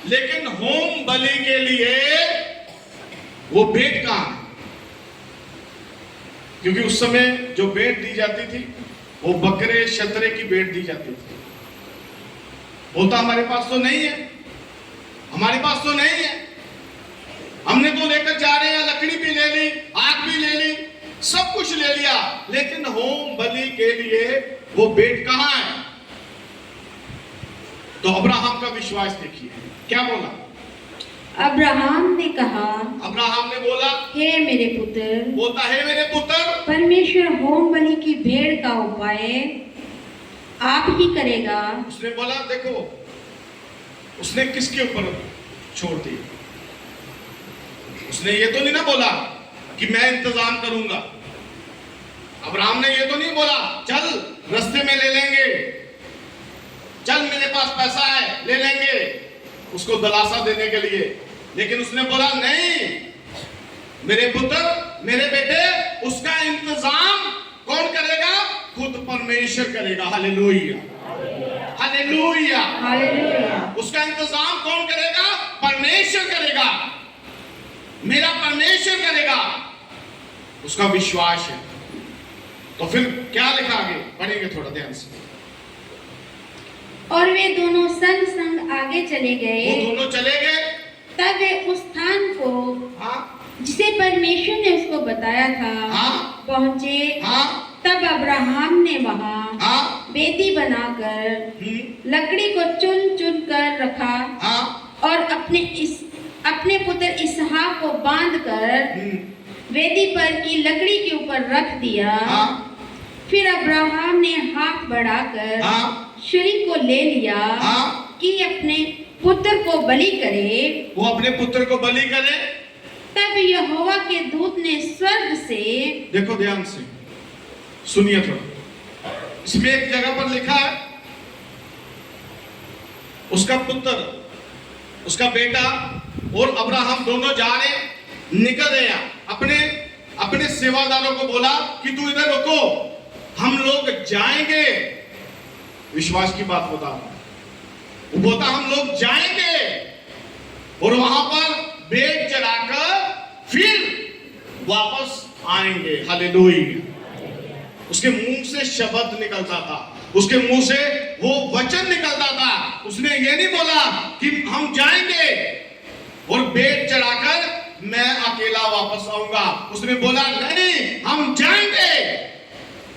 लेकिन होम बलि के लिए वो भेंट कहां है? क्योंकि उस समय जो भेंट दी जाती थी वो बकरे शतरे की भेंट दी जाती थी। बोलता हमारे पास तो नहीं है, हमारे पास तो नहीं है, हमने तो लेकर जा रहे हैं, लकड़ी भी ले ली, आग भी ले ली, सब कुछ ले लिया, लेकिन होम बलि के लिए वो भेंट कहां है? तो अब्राहम का विश्वास देखिए, क्या बोला? अब्राहम ने कहा, अब्राहम ने बोला, हे मेरे पुत्र। बोलता है मेरे पुत्र। परमेश्वर होम बलि की भेड़ का उपाय आप ही करेगा। उसने बोला, देखो उसने किसके ऊपर छोड़ दी? उसने ये तो नहीं ना बोला कि मैं इंतजाम करूंगा। अब्राहम ने ये तो नहीं बोला चल रास्ते में ले लेंगे, चल मेरे पास पैसा है ले लेंगे, उसको दिलासा देने के लिए। लेकिन उसने बोला नहीं मेरे पुत्र, मेरे बेटे, उसका इंतजाम कौन करेगा? खुद परमेश्वर करेगा। Hallelujah, hallelujah, hallelujah. उसका इंतजाम कौन करेगा? परमेश्वर करेगा, मेरा परमेश्वर करेगा। उसका विश्वास है। तो फिर क्या लिखा आगे? पढ़ेंगे थोड़ा ध्यान से। और वे दोनों संग संग आगे चले गए। वो दोनों चले गए। तब वे उस स्थान को, हाँ, जिसे परमेश्वर ने उसको बताया था, हाँ, पहुंचे। हाँ, तब अब्राहम ने वहां हाँ, वेदी बनाकर लकड़ी को चुन चुन कर रखा। हाँ, और अपने पुत्र इसहाक को बांधकर वेदी पर की लकड़ी के ऊपर रख दिया। हाँ, फिर अब्राहम ने हाथ बढ़ाकर हाँ, छुरी को ले लिया, हाँ, कि अपने पुत्र को बलि करे। वो अपने पुत्र को बलि करे। तब यहोवा के दूत ने स्वर्ग से, देखो ध्यान से सुनिए थोड़ा, इसमें एक जगह पर लिखा है उसका पुत्र, उसका बेटा और अब्राहम दोनों जा रहे, निकल रहे हैं। अपने सेवादारों को बोला कि तू इधर रुको, हम लोग जाएंगे। विश्वास की बात बता रहा हूं। वो बोलता हम लोग जाएंगे और वहां पर भेंट चढ़ाकर फिर वापस आएंगे। हालेलुया। उसके मुंह से शब्द निकलता था, उसके मुंह से वो वचन निकलता था। उसने ये नहीं बोला कि हम जाएंगे और भेंट चढ़ाकर मैं अकेला वापस आऊंगा। उसने बोला नहीं, हम जाएंगे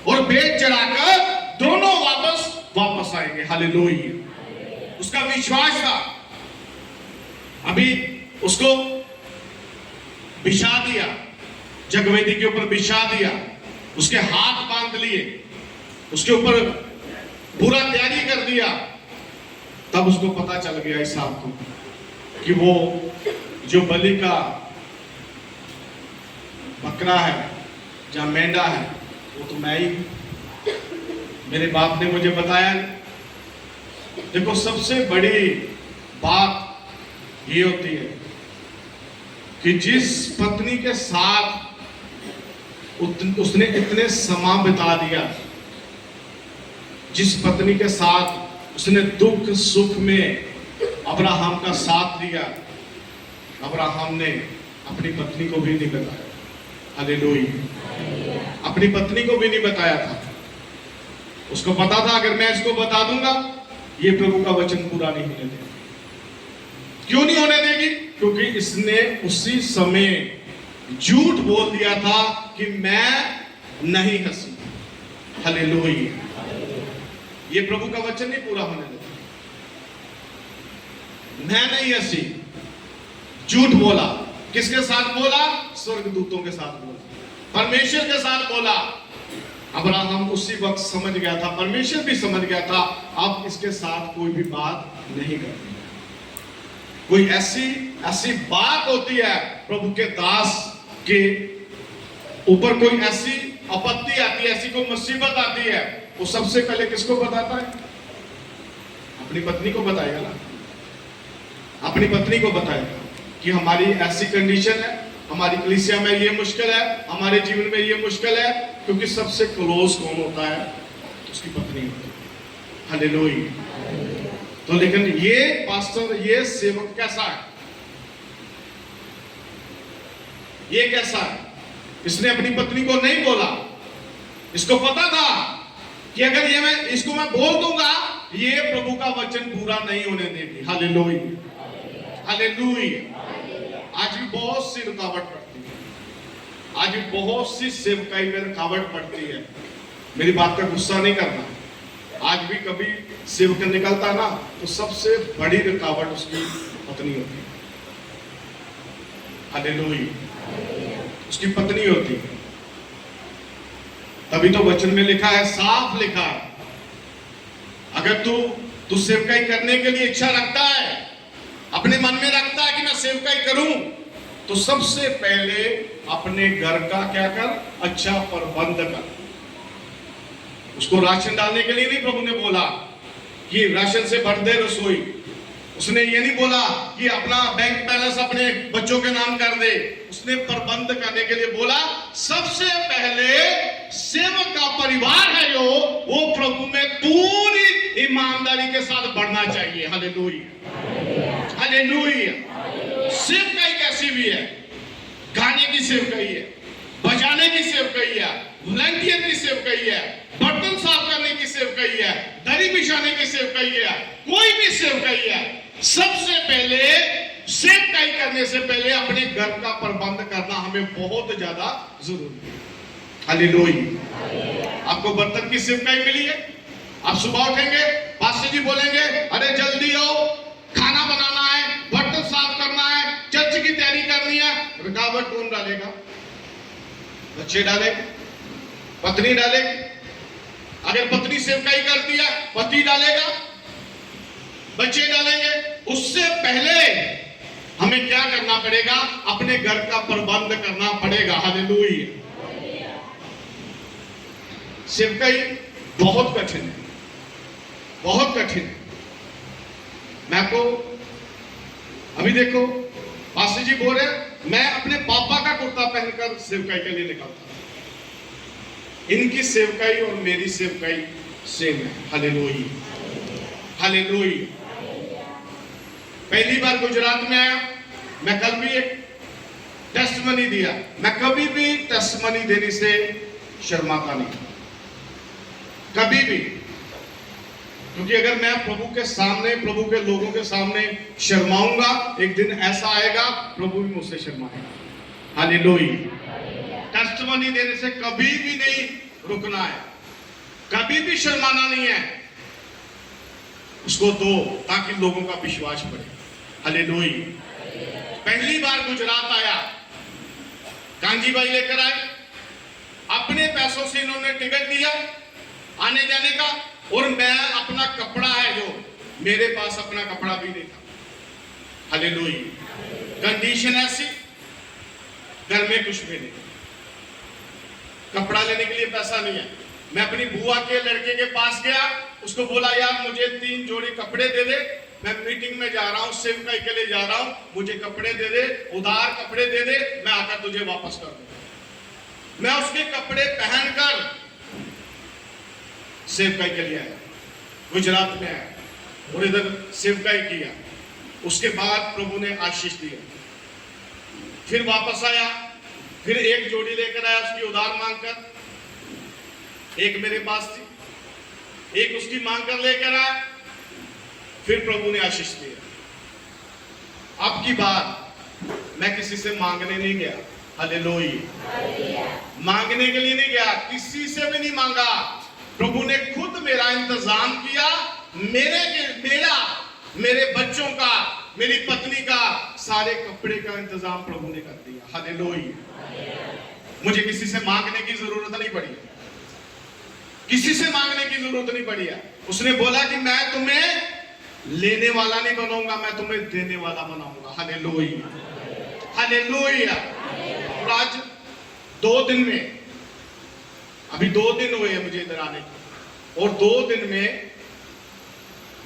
और भेंट चढ़ाकर दोनों वापस आएंगे। हालेलुया। उसका विश्वास था। अभी उसको बिछा दिया, जगवेदी के ऊपर बिछा दिया, उसके हाथ बांध लिए, उसके ऊपर पूरा तैयारी कर दिया। तब उसको पता चल गया इस साहब को कि वो जो बलि का बकरा है या मेंढा है वो तो मैं ही, मेरे बाप ने मुझे बताया। देखो सबसे बड़ी बात ये होती है कि जिस पत्नी के साथ उसने इतने समा बिता दिया, जिस पत्नी के साथ उसने दुख सुख में अब्राहम का साथ दिया, अब्राहम ने अपनी पत्नी को भी नहीं बताया। हालेलुया। अपनी पत्नी को भी नहीं बताया था। उसको पता था अगर मैं इसको बता दूंगा ये प्रभु का वचन पूरा नहीं होने देगा। क्यों नहीं होने देगी? क्योंकि इसने उसी समय झूठ बोल दिया था कि मैं नहीं हंसी। हालेलुया। ये प्रभु का वचन नहीं पूरा होने देता। मैं नहीं हंसी, झूठ बोला। किसके साथ बोला? स्वर्गदूतों के साथ बोला, परमेश्वर के साथ बोला। अब्राहम उसी वक्त समझ गया था, परमेश्वर भी समझ गया था, अब इसके साथ कोई भी बात नहीं करनी। कोई ऐसी बात होती है प्रभु के दास के ऊपर, कोई ऐसी आपत्ति आती है, ऐसी कोई मुसीबत आती है, वो सबसे पहले किसको बताता है? अपनी पत्नी को बताएगा ना। अपनी पत्नी को बताएगा कि हमारी ऐसी कंडीशन है, हमारी कलीसिया में ये मुश्किल है, हमारे जीवन में ये मुश्किल है। क्योंकि सबसे क्लोज कौन होता है? उसकी पत्नी होती है। हालेलुया। तो लेकिन ये पास्टर, ये सेवक कैसा है? ये कैसा है? इसने अपनी पत्नी को नहीं बोला। इसको पता था कि अगर ये इसको मैं बोल दूंगा ये प्रभु का वचन पूरा नहीं होने देगी। हालेलुया। हालेलुया। आज भी बहुत सी रुकावट पड़ती है, आज भी बहुत सी सेवकाई में रुकावट पड़ती है। मेरी बात का गुस्सा नहीं करना। आज भी कभी सेवक निकलता ना तो सबसे बड़ी रुकावट उसकी पत्नी होती है। हालेलुया। उसकी पत्नी होती है। तभी तो वचन में लिखा है, साफ लिखा है, अगर तू सेवकाई करने के लिए इच्छा रखता है, अपने मन में रखता है कि मैं सेवकाई करूं, तो सबसे पहले अपने घर का क्या कर? अच्छा प्रबंध कर। उसको राशन डालने के लिए नहीं प्रभु ने बोला कि राशन से भर दे रसोई। उसने ये नहीं बोला कि अपना बैंक बैलेंस अपने बच्चों के नाम कर दे। उसने प्रबंध करने के लिए बोला सबसे पहले सेवक का परिवार है जो, वो प्रभु में पूरी ईमानदारी के साथ बढ़ना चाहिए। हालेलुया। हालेलुया। सेवकाई कैसी भी है, गाने की सेवकाई है, बजाने की सेवकाई है, वॉलंटियर की सेवकाई है, बर्तन साफ करने की सेवकाई है, दरी बिछाने की सेवकाई है, कोई भी सेवकाई है, सबसे पहले सेवकाई करने से पहले अपने घर का प्रबंध करना हमें बहुत ज्यादा जरूरी है। हालेलुया। आपको बर्तन की सेवकाई मिली है, आप सुबह उठेंगे, पास्टर जी बोलेंगे अरे जल्दी आओ, खाना बनाना है, बर्तन साफ करना है, चर्च की तैयारी करनी है। रुकावट कौन डालेगा? बच्चे डालेंगे, पत्नी डालेगी। अगर पत्नी सेवकाई करती है, पति डालेगा, बच्चे डालेंगे। उससे पहले हमें क्या करना पड़ेगा? अपने घर का प्रबंध करना पड़ेगा। हालेलुया। सेवकाई बहुत कठिन है, बहुत कठिन है। मैं आपको अभी देखो, पास्टर जी बोल रहे हैं मैं अपने पापा का कुर्ता पहनकर सेवकाई के लिए निकलता हूं। इनकी सेवकाई और मेरी सेवकाई सेम है। Hallelujah, hallelujah. पहली बार गुजरात में आया, मैं कल भी एक टेस्टमनी दिया। मैं कभी भी टेस्टमनी देने से शर्माता नहीं, कभी भी, क्योंकि अगर मैं प्रभु के सामने, प्रभु के लोगों के सामने शर्माऊंगा, एक दिन ऐसा आएगा प्रभु भी मुझसे शर्माएगा। हालेलुया। टेस्टमनी देने से कभी भी नहीं रुकना है, कभी भी शर्माना नहीं है, उसको दो ताकि लोगों का विश्वास बढ़े। हालेलुया। पहली बार गुजरात आया, कांजी भाई लेकर आए, अपने पैसों से इन्होंने टिकट दिया आने जाने का, और मैं अपना कपड़ा है जो, मेरे पास अपना कपड़ा भी नहीं था। हालेलुया। कंडीशन ऐसी, घर में कुछ भी नहीं, कपड़ा लेने के लिए पैसा नहीं है। मैं अपनी बुआ के लड़के के पास गया, उसको बोला यार मुझे 3 जोड़ी कपड़े दे दे, मैं मीटिंग में जा रहा हूं, सेवकाई के लिए जा रहा हूं, मुझे कपड़े दे दे, उधार कपड़े दे दे, मैं आकर तुझे वापस कर दूंगा। मैं उसके कपड़े पहनकर सेवकाई के लिए आया, गुजरात में आया और इधर सेवकाई किया। उसके बाद प्रभु ने आशीष दिया, फिर वापस आया, फिर एक जोड़ी लेकर आया उसकी उधार मांगकर, एक मेरे पास थी, एक उसकी मांगकर लेकर आया, फिर प्रभु ने आशीष दिया। अब की बार मैं किसी से मांगने नहीं गया। हालेलुया। मांगने के लिए नहीं गया, किसी से भी नहीं मांगा, प्रभु ने खुद मेरा इंतजाम किया, मेरे बच्चों का, मेरी पत्नी का, सारे कपड़े का इंतजाम प्रभु ने कर दिया। हालेलुया। मुझे किसी से मांगने की जरूरत नहीं पड़ी, किसी से मांगने की जरूरत नहीं पड़ी है। उसने बोला कि मैं तुम्हें लेने वाला नहीं बनाऊंगा, मैं तुम्हें देने वाला बनाऊंगा। Hallelujah, hallelujah. और आज 2 दिन में, अभी 2 दिन हुए हैं मुझे इधर आने को, और 2 दिन में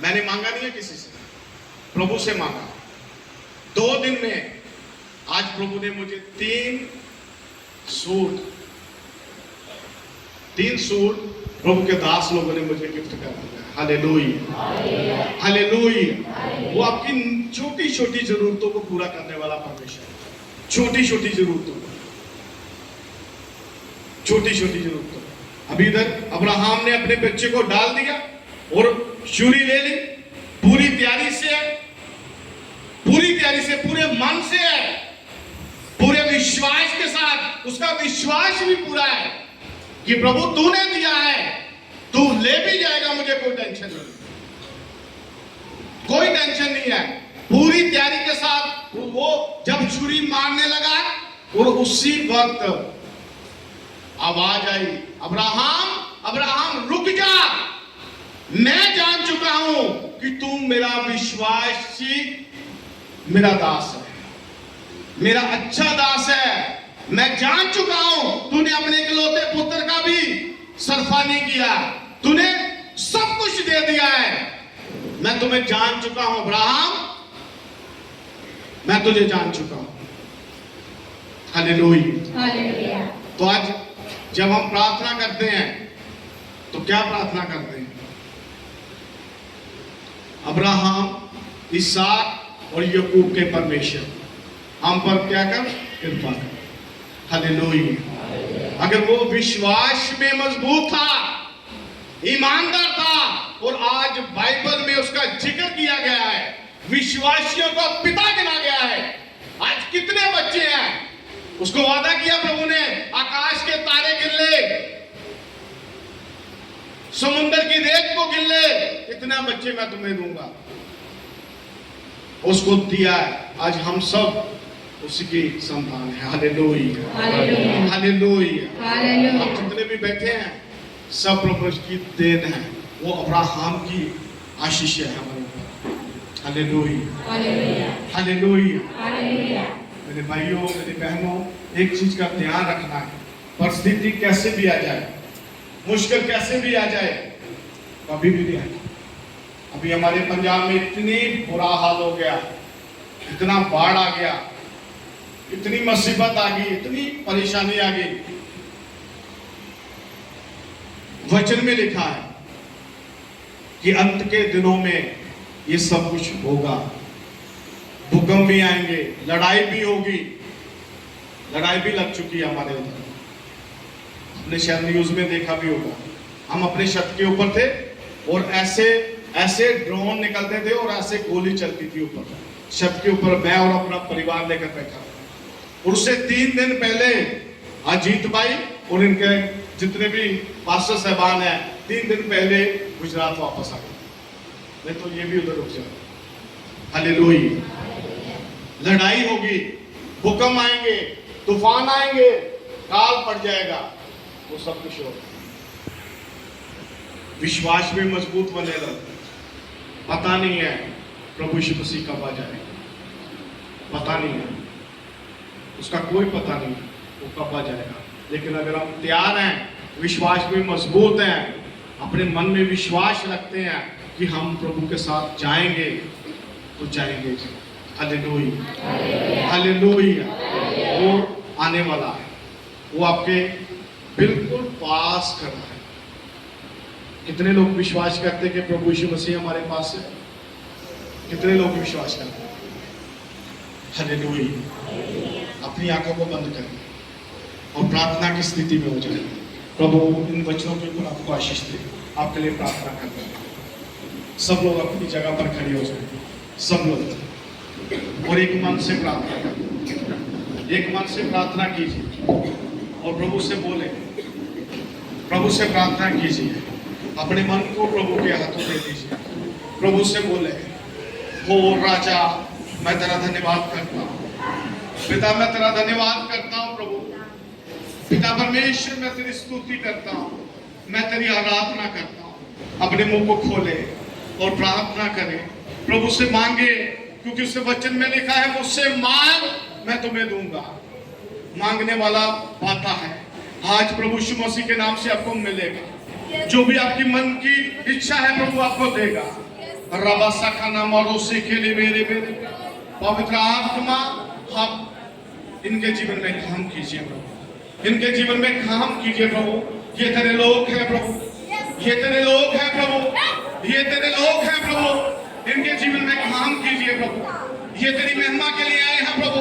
मैंने मांगा नहीं है किसी से, प्रभु से मांगा। 2 दिन में आज प्रभु ने मुझे 3 सूट प्रभु के दास लोगों ने मुझे गिफ्ट कर दिया। Hallelujah, hallelujah. वो आपकी छोटी छोटी जरूरतों को पूरा करने वाला परमेश्वर, छोटी छोटी जरूरतों, छोटी छोटी जरूरतों। अभी इधर अब्राहम ने अपने बच्चे को डाल दिया और छुरी ले ली, पूरी तैयारी से, पूरे मन से है, पूरे विश्वास के साथ। उसका विश्वास भी पूरा है कि प्रभु तूने दिया है, तू ले भी जाएगा, मुझे कोई टेंशन नहीं, कोई टेंशन नहीं है। पूरी तैयारी के साथ वो जब छुरी मारने लगा और उसी वक्त आवाज आई, अब्राहम अब्राहम रुक जा, मैं जान चुका हूं कि तू मेरा विश्वासी, मेरा दास है, मेरा अच्छा दास है। मैं जान चुका हूं तूने अपने इकलौते पुत्र का भी सरफा नहीं किया, तूने सब कुछ दे दिया है। मैं तुम्हें जान चुका हूं अब्राहम, मैं तुझे जान चुका हूं। हालेलुया। तो आज जब हम प्रार्थना करते हैं तो क्या प्रार्थना करते हैं? अब्राहम, इसहाक और याकूब के परमेश्वर हम पर क्या कर, कृपा कर। हालेलुया। अगर वो विश्वास में मजबूत था, ईमानदार था, और आज बाइबल में उसका जिक्र किया गया है, विश्वासियों को पिता गिना गया है। आज कितने बच्चे हैं, उसको वादा किया प्रभु ने, आकाश के तारे गिन ले, समुद्र की रेत को गिन ले, इतना बच्चे मैं तुम्हें दूंगा। उसको दिया है। आज हम सब उसकी संतान है। Hallelujah, hallelujah. आप जितने भी बैठे हैं सब प्रभु की देन है, वो अब्राहम की आशीष है हमारे ऊपर। Hallelujah, hallelujah. मेरे भाइयों, मेरे बहनों, एक चीज का ध्यान रखना है, परिस्थिति कैसे भी आ जाए, मुश्किल कैसे भी आ जाए, कभी भी नहीं आएगी। अभी हमारे पंजाब में इतनी बुरा हाल हो गया, इतना बाढ़ आ गया, इतनी मुसीबत आ गई, इतनी परेशानी आ गई। वचन में लिखा है कि अंत के दिनों में ये सब कुछ होगा। भूकंप भी आएंगे, लड़ाई भी होगी। लड़ाई भी लग चुकी है हमारे उधर, आपने शायद न्यूज में देखा भी होगा। हम अपने छत के ऊपर थे और ऐसे ऐसे ड्रोन निकलते थे और ऐसे गोली चलती थी ऊपर छत के ऊपर। मैं और अपना परिवार लेकर बैठा और उससे 3 दिन पहले अजीत भाई और इनके जितने भी पास्टर साहबान हैं 3 दिन पहले गुजरात वापस आ गए, नहीं तो ये भी उधर रुक जाए। हालेलुया। लड़ाई होगी, भूकंप आएंगे, तूफान आएंगे, काल पड़ जाएगा, वो सब कुछ होगा। विश्वास में मजबूत बने रहो। पता नहीं है प्रभु यीशु मसीह कब आ जाएगा, पता नहीं है, उसका कोई पता नहीं वो कब आ जाएगा। लेकिन अगर हम तैयार हैं, विश्वास में मजबूत हैं, अपने मन में विश्वास रखते हैं कि हम प्रभु के साथ जाएंगे तो जाएंगे। Hallelujah, hallelujah. वो आने वाला है, वो आपके बिल्कुल पास कर रहा है। कितने लोग विश्वास करते कि प्रभु यीशु मसीह हमारे पास है? कितने लोग विश्वास करते हैं? हालेलुया। अपनी आंखों को बंद करें और प्रार्थना की स्थिति में हो जाए। प्रभु इन वचनों के ऊपर आपको आशीष दे। आपके लिए प्रार्थना करते हैं। सब लोग अपनी जगह पर खड़े हो जाए, सब लोग, और एक मन से प्रार्थना करें। एक मन से प्रार्थना कीजिए और प्रभु से बोले, प्रभु से प्रार्थना कीजिए। अपने मन को प्रभु के हाथों दे दीजिए। प्रभु से बोले, हो राजा मैं तेरा धन्यवाद करता हूँ। पिता मैं तेरा धन्यवाद करता हूँ। प्रभु पिता परमेश्वर मैं तेरी स्तुति करता हूँ, मैं तेरी आराधना करता हूँ। अपने मुंह को खोले और प्रार्थना करें, प्रभु से मांगे, क्योंकि उससे वचन में लिखा है, मुझसे मांग मैं तुम्हें दूंगा। मांगने वाला पाता है। आज प्रभु यीशु मसीह के नाम से आपको मिलेगा। जो भी आपकी मन की इच्छा है प्रभु आपको देगा। रबा सखा नाम और उसी के लिए मेरे पवित्र आत्मा हम इनके जीवन में काम कीजिए प्रभु, इनके जीवन में काम कीजिए प्रभु। ये तेरे लोग हैं प्रभु, ये तेरे लोग हैं प्रभु, ये तेरे लोग हैं प्रभु। इनके जीवन में काम कीजिए प्रभु। ये तेरी महिमा के लिए आए हैं प्रभु,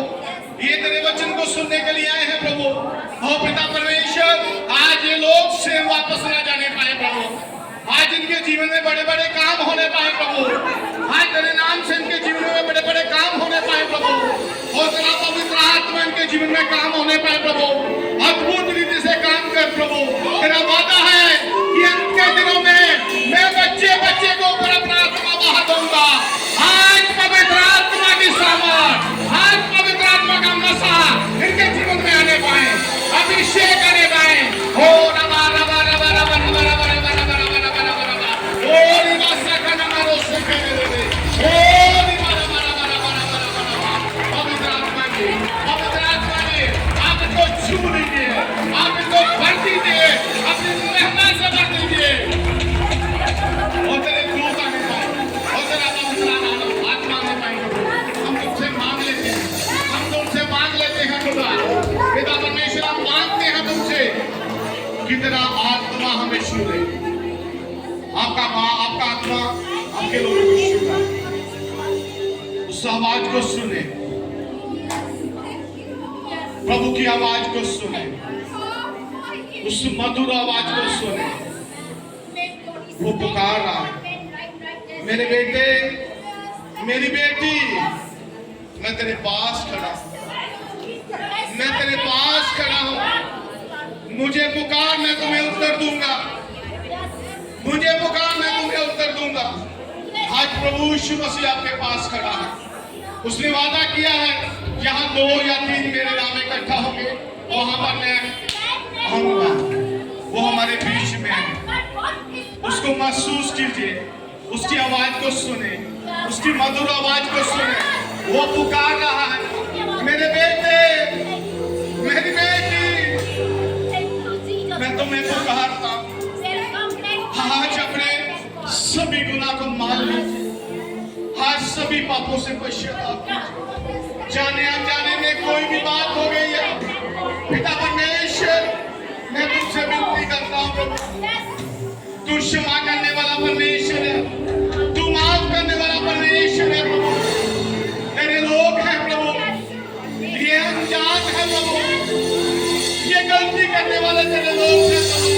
ये तेरे वचन को सुनने के लिए आए हैं प्रभु। ओ पिता परमेश्वर, आज ये लोग से वापस ना जाने पाए प्रभु। आज इनके जीवन में बड़े बड़े काम होने पाए प्रभु। आज तेरे नाम से इनके जीवन में बड़े बड़े काम होने पाए प्रभु। और तेरा पवित्र आत्मा इनके जीवन में काम होने पाए प्रभु। अद्भुत रीति से काम कर प्रभु। तेरा वादा है कि अंत के दिनों में मैं बच्चे बच्चे को ऊपर अपना आत्मा बहा दूंगा। आज पवित्र आत्मा की सामर्थ, आज पवित्र आत्मा का नशा इनके जीवन में आने पाए, अभिषेक आने पाए। हो रबा रबा रबा रबा रबा रबा रबा रबा रबा रबा रबा रबा। ओ निवासा का नमारो से करे। ओ निवासा रबा रबा रबा रबा रबा। पवित्र आत्मा ने आपको छू लीजिए, आप इनको भर दीजिए, अपनी महिमा से भर दीजिए। और तेरे दूत आने पाए, और तेरा पवित्र आत्मा आने पाए। हम तुमसे मांग लेते हैं, हम तुमसे मांग लेते हैं खुदा। पिता परमेश्वर, हम मांगते हैं तुमसे कि तेरा आत्मा हमें छू ले। आपका आत्मा आपके लोगों को छू ले, उस आवाज को सुने, प्रभु की आवाज को सुने, उस मधुर आवाज को सुने। वो पुकार रहा है, मेरे बेटे, मेरी बेटी, मैं तेरे पास खड़ा हूं, मैं तेरे पास खड़ा हूं। मुझे पुकार, मैं तुम्हें उत्तर दूंगा। मुझे पुकार, मैं तुम्हें उत्तर दूंगा। आज प्रभु यीशु मसीह आपके पास खड़ा है। उसने वादा किया है, जहां 2 या 3 मेरे नाम इकट्ठा होंगे वहां पर मैं आऊंगा। वो हमारे बीच में है। उसको महसूस कीजिए, उसकी आवाज को सुने, उसकी मधुर आवाज को सुने। वो पुकार रहा है, मेरे बेटे, मेरी बेटी, मैं तुम्हें पुकारता हूं। आज अपने सभी गुनाह को मान लीजिए। सभी पापों से पश्चाताप कीजिए। जाने अनजाने में कोई भी बात हो गई है, पिता परमेश्वर, मैं तुझसे विनती करता हूँ प्रभु, तू क्षमा करने वाला परमेश्वर है, तू माफ करने वाला परमेश्वर है प्रभु। तेरे लोग हैं प्रभु, ये अनजान है प्रभु, ये गलती करने वाले तेरे लोग हैं प्रभु।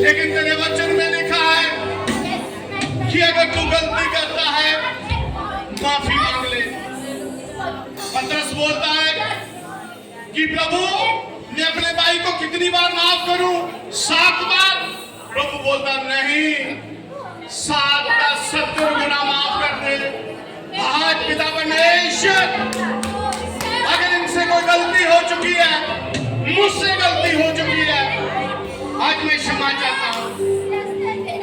लेकिन तेरे वचन में लिखा है कि अगर तू गलती करता है माफी मांग ले। पतरस बोलता है कि प्रभु मैं अपने भाई को कितनी बार माफ करूं? 7 बार। प्रभु बोलता नहीं, 7 का 70 गुना माफ कर दे। आज पिता परमेश्वर, अगर इनसे कोई गलती हो चुकी है, मुझसे गलती हो चुकी है, आज मैं क्षमा चाहता हूं।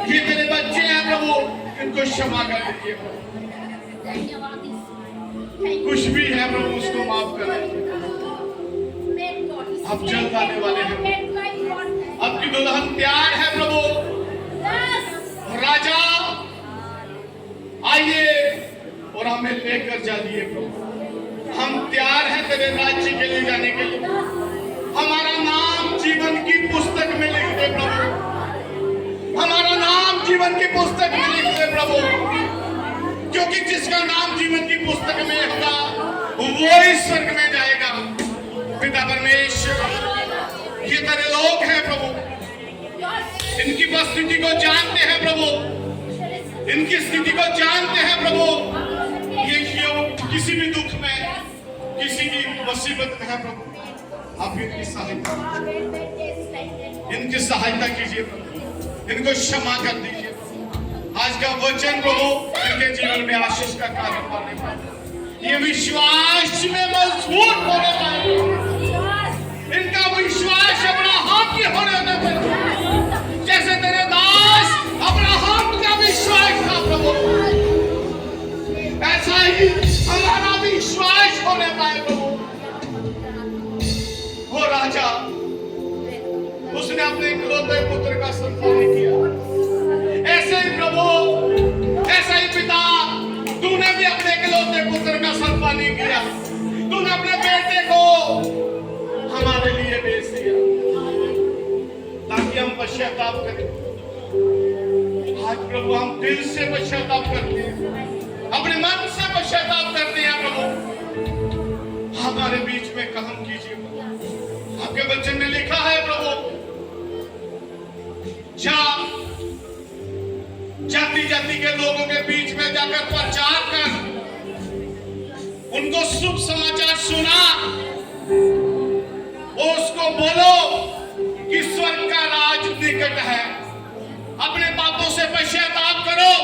ये मेरे बच्चे हैं प्रभु, इनको क्षमा कर दीजिए। कुछ भी है प्रभु उसको माफ कर दीजिए। अब जल्द आने वाले हैं, अब की दुल्हन तैयार है प्रभु। राजा आइए और हमें लेकर जाइए प्रभु। हम तैयार हैं तेरे राज्य के लिए जाने के लिए। हमारा नाम जीवन की पुस्तक में लिख दे प्रभु, हमारा नाम जीवन की पुस्तक में लिख दे प्रभु, क्योंकि जिसका नाम जीवन की पुस्तक में होगा वो ही स्वर्ग में जाएगा। पिता परमेश्वर, ये तेरे लोग हैं प्रभु, इनकी परिस्थिति को जानते हैं प्रभु, इनकी स्थिति को जानते हैं प्रभु। ये किसी भी दुख में, किसी की मुसीबत में है प्रभु, आप इनकी सहायता कीजिए प्रभु, इनको क्षमा कर दीजिए। आज का वचन प्रभु इनके जीवन में आशीष का कारण बनने पाए, ये विश्वास में मजबूत होने पाए, इनका विश्वास अब्राहम की होने पाए, जैसे तेरे दास अब्राहम का विश्वास था प्रभु, ऐसा ही हमारा विश्वास होने पाए प्रभु। वो राजा, उसने अपने इकलौते पुत्र का सम्मान किया। ऐसे ही प्रभु, ऐसा ही पिता, तूने भी अपने इकलौते पुत्र का सम्मान किया। तूने अपने बेटे को हमारे लिए भेज दिया ताकि हम पश्चाताप करें। आज प्रभु हम दिल से पश्चाताप करते हैं, अपने मन से पश्चाताप करते हैं प्रभु। हमारे बीच में काम कीजिए। आपके वचन में लिखा है प्रभु, जाति जाति के लोगों के बीच में जाकर प्रचार कर, उनको शुभ समाचार सुना, उसको बोलो कि स्वर्ग का राज निकट है। अपने पापों से पश्चाताप करो।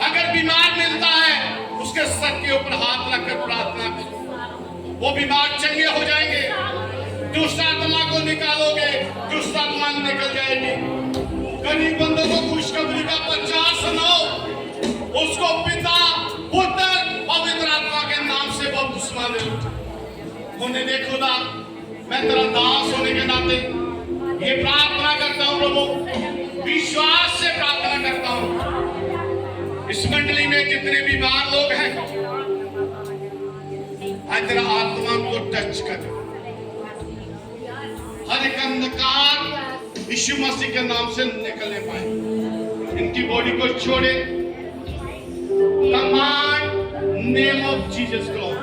अगर बीमार मिलता है उसके सर के ऊपर हाथ रखकर प्रार्थना करो, वो बीमार चंगे हो जाएंगे। दुष्ट आत्मा को निकालोगे, दुष्ट आत्मा निकल जाएगी। गरीब बंदों को खुशखबरी का प्रचार सुनाओ, उसको पिता, पुत्र, पवित्र आत्मा के नाम से बपतिस्मा दे। उन्हें देखो ना, मैं तेरा दास होने के नाते ये प्रार्थना करता हूँ प्रभु, विश्वास से प्रार्थना करता हूँ। इस मंडली में जितने बीमार लोग हैं, आज तेरा आत्मा को टच कर। हर एक अंधकार यीशु मसीह के नाम से निकलने पाए, इनकी बॉडी को छोड़े। Command name of Jesus God.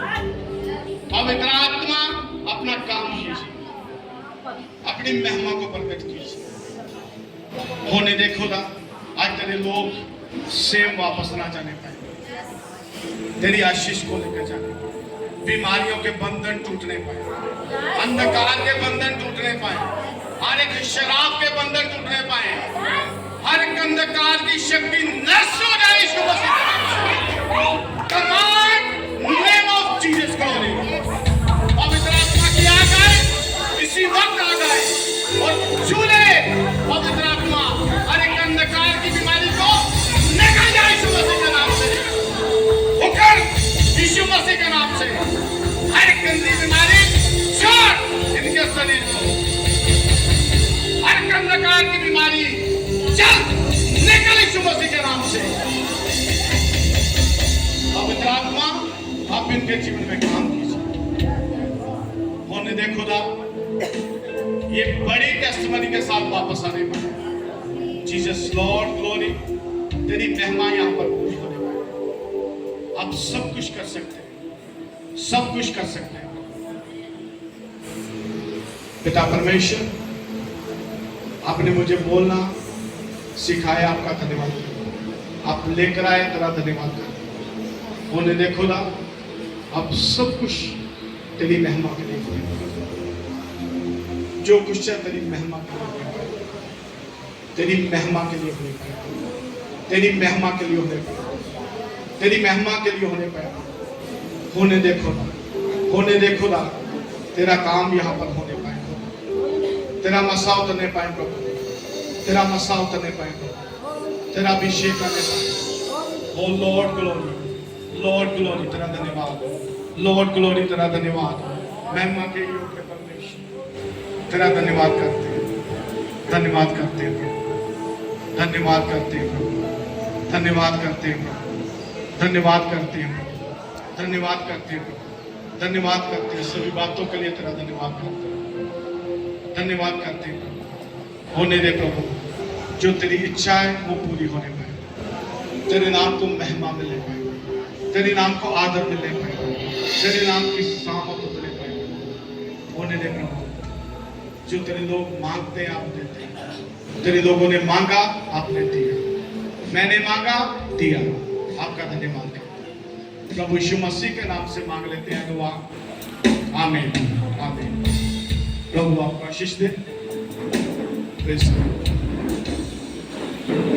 पवित्र आत्मा अपना काम कीजिए, अपनी महिमा को प्रकट कीजिए। होने देखो ना, आज तेरे लोग सेम वापस ना जाने पाए, तेरी आशीष को लेकर जाने पाए, बीमारियों के बंधन टूटने पाए, अंधकार के बंधन टूटने पाए, हर एक शराब के बंधन टूटने पाए, हर एक अंधकार की शक्ति नष्ट हो जाए यीशु मसीह के नाम से। Command name of Jesus God. पवित्र आत्मा की आ गए, इसी वक्त आ गए और छूले। पवित्र आत्मा हर एक अंधकार की बीमारी को निकल जाए यीशु मसीह के नाम से, उखड़ यीशु मसीह के नाम से। हर एक गंदी बीमारी छोड़ इनके शरीर को, हर अंधकार की बीमारी चल निकल यीशु मसीह के नाम से। इनके जीवन में काम कीजिए। होने दे खुदा ये बड़ी टेस्टमनी के साथ वापस आने पाए। जीसस लॉर्ड ग्लोरी, तेरी महिमा यहाँ पर पूरी होने पाए। आप सब कुछ कर सकते हैं, सब कुछ कर सकते हैं। पिता परमेश्वर, आपने मुझे बोलना सिखाया, आपका धन्यवाद। आप लेकर आए, तेरा धन्यवाद कर। होने दे खुदा अब सब कुछ तेरी महिमा के लिए होने पाए। जो कुछ है तेरी महिमा के लिए होने पाए, तेरी महिमा के लिए होने पाए, तेरी महिमा के लिए होने पाए, तेरी महिमा के लिए होने पाए। होने दे खुदा, होने दे खुदा, तेरा काम यहाँ पर होने पाए। तेरा मसा उतरने पाए प्रभु, तेरा मसा उतरने पाए प्रभु, तेरा अभिषेक करने पाए। ओ लॉर्ड ग्लोरी, लॉर्ड ग्लोरी, तेरा धन्यवाद। लॉर्ड ग्लोरी, तेरा धन्यवाद। महिमा के योग्य परमेश्वर, तेरा धन्यवाद करते हैं, धन्यवाद करते हैं प्रभु, धन्यवाद करते हैं प्रभु, धन्यवाद करते हैं प्रभु, धन्यवाद करते हैं प्रभु, धन्यवाद करते हैं प्रभु, धन्यवाद करते हैं। सभी बातों के लिए तेरा धन्यवाद करते हैं, धन्यवाद करते हैं प्रभु। होने दे प्रभु, जो तेरी इच्छा है वो पूरी होने पाए। तेरे नाम को महिमा मिलने पाए, तेरे नाम को आदर मिलने पाए, तेरे नाम की सामत मिलने पाए। होने दे प्रभु, जो तेरे लोग मांगते हैं आप देते हैं। तेरे लोगों ने मांगा, आपने दिया। मैंने मांगा, दिया। आपका धन्यवाद करते। प्रभु यीशु मसीह के नाम से मांग लेते हैं दुआ। आमीन, आमीन। प्रभु आपको आशीष दे। प्रेज़